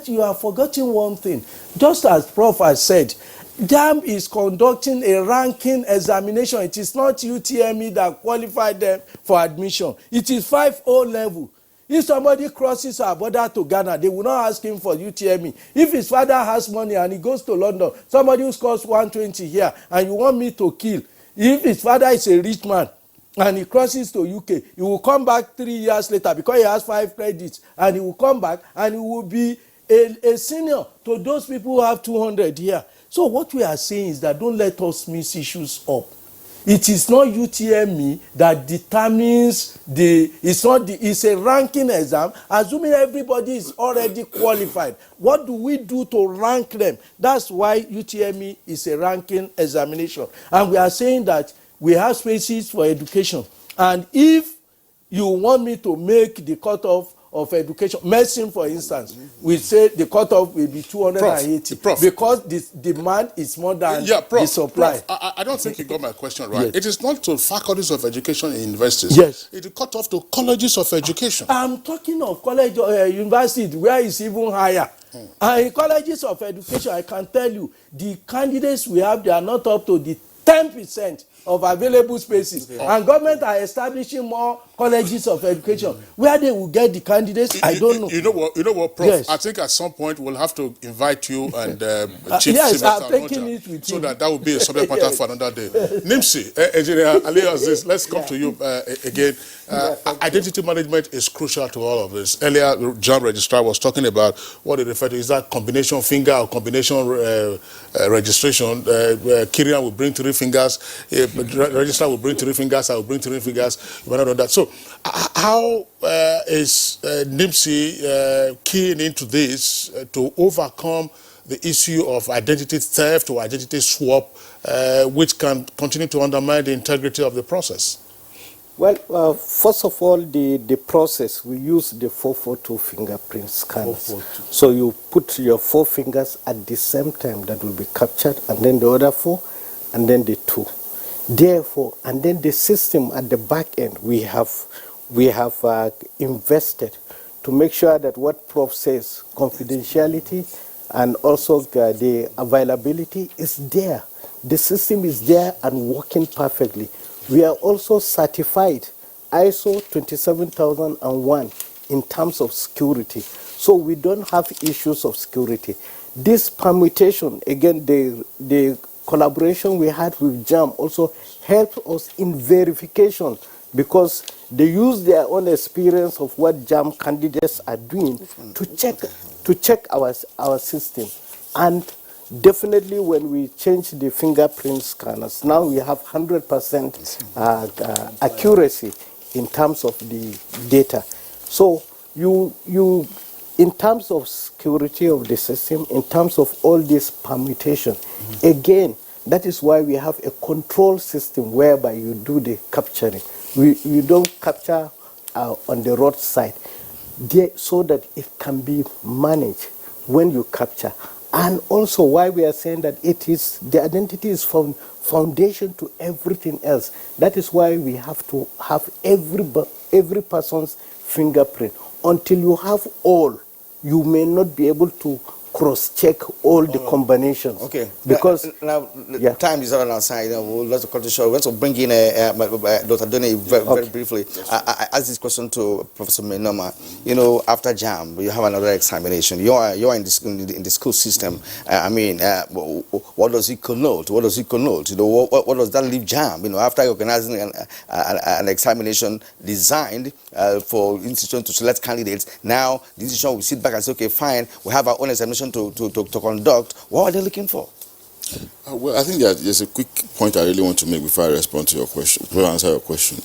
you are forgetting one thing. Just as Prof has said, JAMB is conducting a ranking examination. It is not UTME that qualified them for admission. It is 5O level. If somebody crosses our border to Ghana, they will not ask him for UTME. If his father has money and he goes to London, somebody who scores 120 here, and you want me to kill, if his father is a rich man and he crosses to UK, he will come back 3 years later because he has 5 credits, and he will come back and he will be a senior to those people who have 200 here. So what we are saying is that don't let us mix issues up. It is not UTME that determines it's a ranking exam, assuming everybody is already qualified. What do we do to rank them? That's why UTME is a ranking examination. And we are saying that we have spaces for education. And if you want me to make the cutoff of education, medicine for instance, we say the cutoff will be 280 because the demand is more than the supply. Prof, I don't think you got my question right. Yes. It is not to faculties of education in universities. Yes. It is cut off to colleges of education. I'm talking of college university where it's even higher. And in colleges of education, I can tell you, the candidates we have, they are not up to the 10% of available spaces. And government are establishing more colleges of education. Where they will get the candidates, I don't know. You know what, Prof? Yes. I think at some point we'll have to invite you and Chief yes, Sylvester I'm taking Onoja, it with so you. that will be a subject matter for another day. NIMSI, Engineer Ali Aziz, let's come to you again. Identity management is crucial to all of this. Earlier, the JAMB registrar was talking about what he referred to is that combination finger or combination registration. Kirian will bring 3 fingers, registrar will bring 3 fingers, I will bring 3 fingers. You might not know that. So, how is NIMSI keying into this to overcome the issue of identity theft or identity swap, which can continue to undermine the integrity of the process? Well, first of all, the process, we use the 442 fingerprint scanners. So you put your 4 fingers at the same time that will be captured, and then the other 4, and then the 2. Therefore, and then the system at the back end, we have invested to make sure that what Prof says, confidentiality and also the availability is there. The system is there and working perfectly. We are also certified ISO 27001 in terms of security. So we don't have issues of security. This permutation, again, the collaboration we had with JAMB also helped us in verification because they use their own experience of what JAM candidates are doing to check our system. And definitely when we change the fingerprint scanners, now we have 100% accuracy in terms of the data. So you in terms of security of the system, in terms of all this permutation, again, that is why we have a control system whereby you do the capturing. You don't capture on the roadside so that it can be managed when you capture. And also why we are saying that the identity is foundation to everything else. That is why we have to have every person's fingerprint. Until you have all, you may not be able to cross-check all the combinations. Okay. Because now time is on our side. We'll let the cut it short. Let's bring in Dr. Doni very briefly. I asked this question to Professor Menoma. You know, after JAM, you have another examination. You are in the school system. What does it connote? What does it connote? You know, what does that leave JAM? You know, after organizing an examination designed for institutions to select candidates, now the institution will sit back and say, okay, fine, we have our own examination to conduct. What are they looking for? Well, I think that there's a quick point I really want to make before I respond to your question, before I answer your question.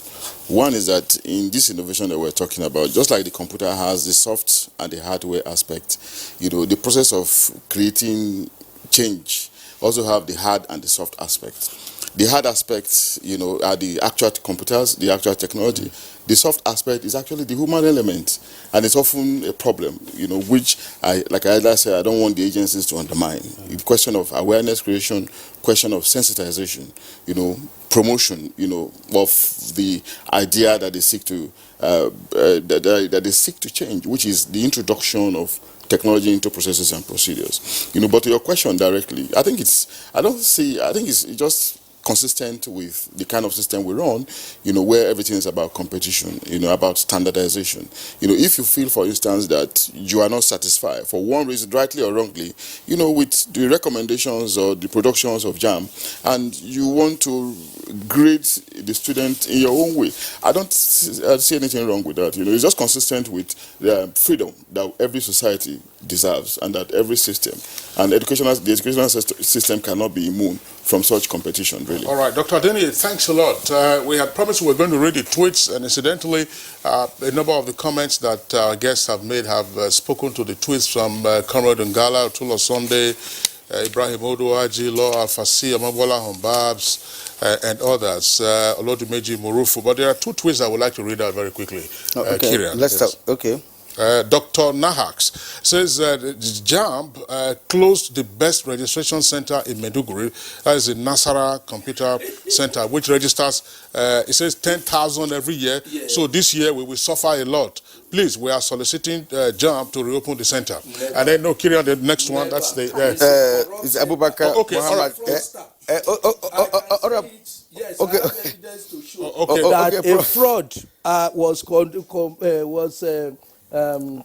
One is that in this innovation that we're talking about, just like the computer has the soft and the hardware aspect, you know, the process of creating change also have the hard and the soft aspect. The hard aspects, you know, are the actual computers, the actual technology. The soft aspect is actually the human element, and it's often a problem, you know, which like I said, I don't want the agencies to undermine. The question of awareness creation, question of sensitization, you know, promotion, you know, of the idea that they seek to that they seek to change, which is the introduction of technology into processes and procedures. You know, but to your question directly, I think it's just consistent with the kind of system we run, you know, where everything is about competition, you know, about standardization. You know, if you feel, for instance, that you are not satisfied for one reason, rightly or wrongly, you know, with the recommendations or the productions of JAM, and you want to grade the student in your own way, I don't see anything wrong with that. You know, it's just consistent with the freedom that every society deserves, and that every system and the educational system cannot be immune from such competition, really. All right, Dr. Adeni, thanks a lot. We had promised we were going to read the tweets, and incidentally, a number of the comments that our guests have made have spoken to the tweets from Conrad Ngala, Otula Sunday, Ibrahim Oduaji, Law Alfasi, Amabola Hombabs, and others, Olodumeji Murufu. But there are two tweets I would like to read out very quickly. Okay, let's start. Okay. Dr. Nahax says JAMB closed the best registration center in Maiduguri. That is the Nasara Computer Center, which registers, it says 10,000 every year. Yes. So this year we will suffer a lot. Please, we are soliciting JAMB to reopen the center. Never. And then, no, carry on the next one. Never. That's the... It's Abubakar Muhammad. Yes, okay. I have evidence to show that a fraud was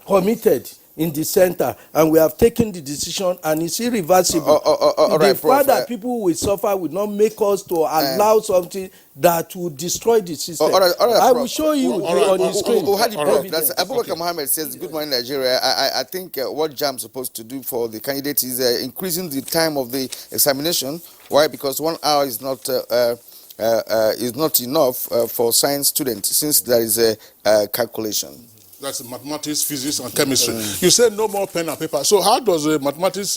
committed in the center, and we have taken the decision, and it's irreversible. The fact that people will suffer will not make us to allow something that will destroy the system. I will show you on the screen. That's Abubakar Mohammed says, good morning, Nigeria. I think what JAM is supposed to do for the candidates is increasing the time of the examination. Why? Because 1 hour is not enough for science students, since there is a calculation. That's mathematics, physics, and chemistry. You said no more pen and paper. So how does a mathematics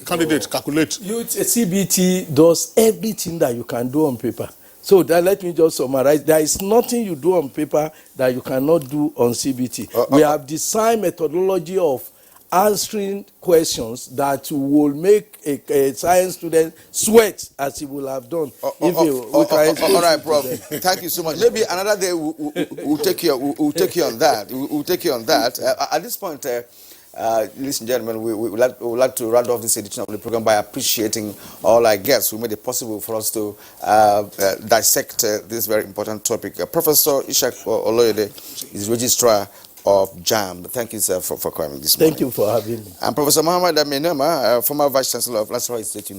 candidate calculate? CBT does everything that you can do on paper. So let me just summarize. There is nothing you do on paper that you cannot do on CBT. We have designed methodology of answering questions that will make a science student sweat as he will have done. All right, Prof. Thank you so much. Maybe another day we'll take you on that. We'll take you on that. At this point, ladies and gentlemen, we would like to round off this edition of the program by appreciating all our guests who made it possible for us to dissect this very important topic. Professor Ishak Oloyede is registrar of JAM. Thank you, sir, for coming this morning. Thank you for having me. And Professor Muhammad Amenoma, former Vice Chancellor of Lazarus State University.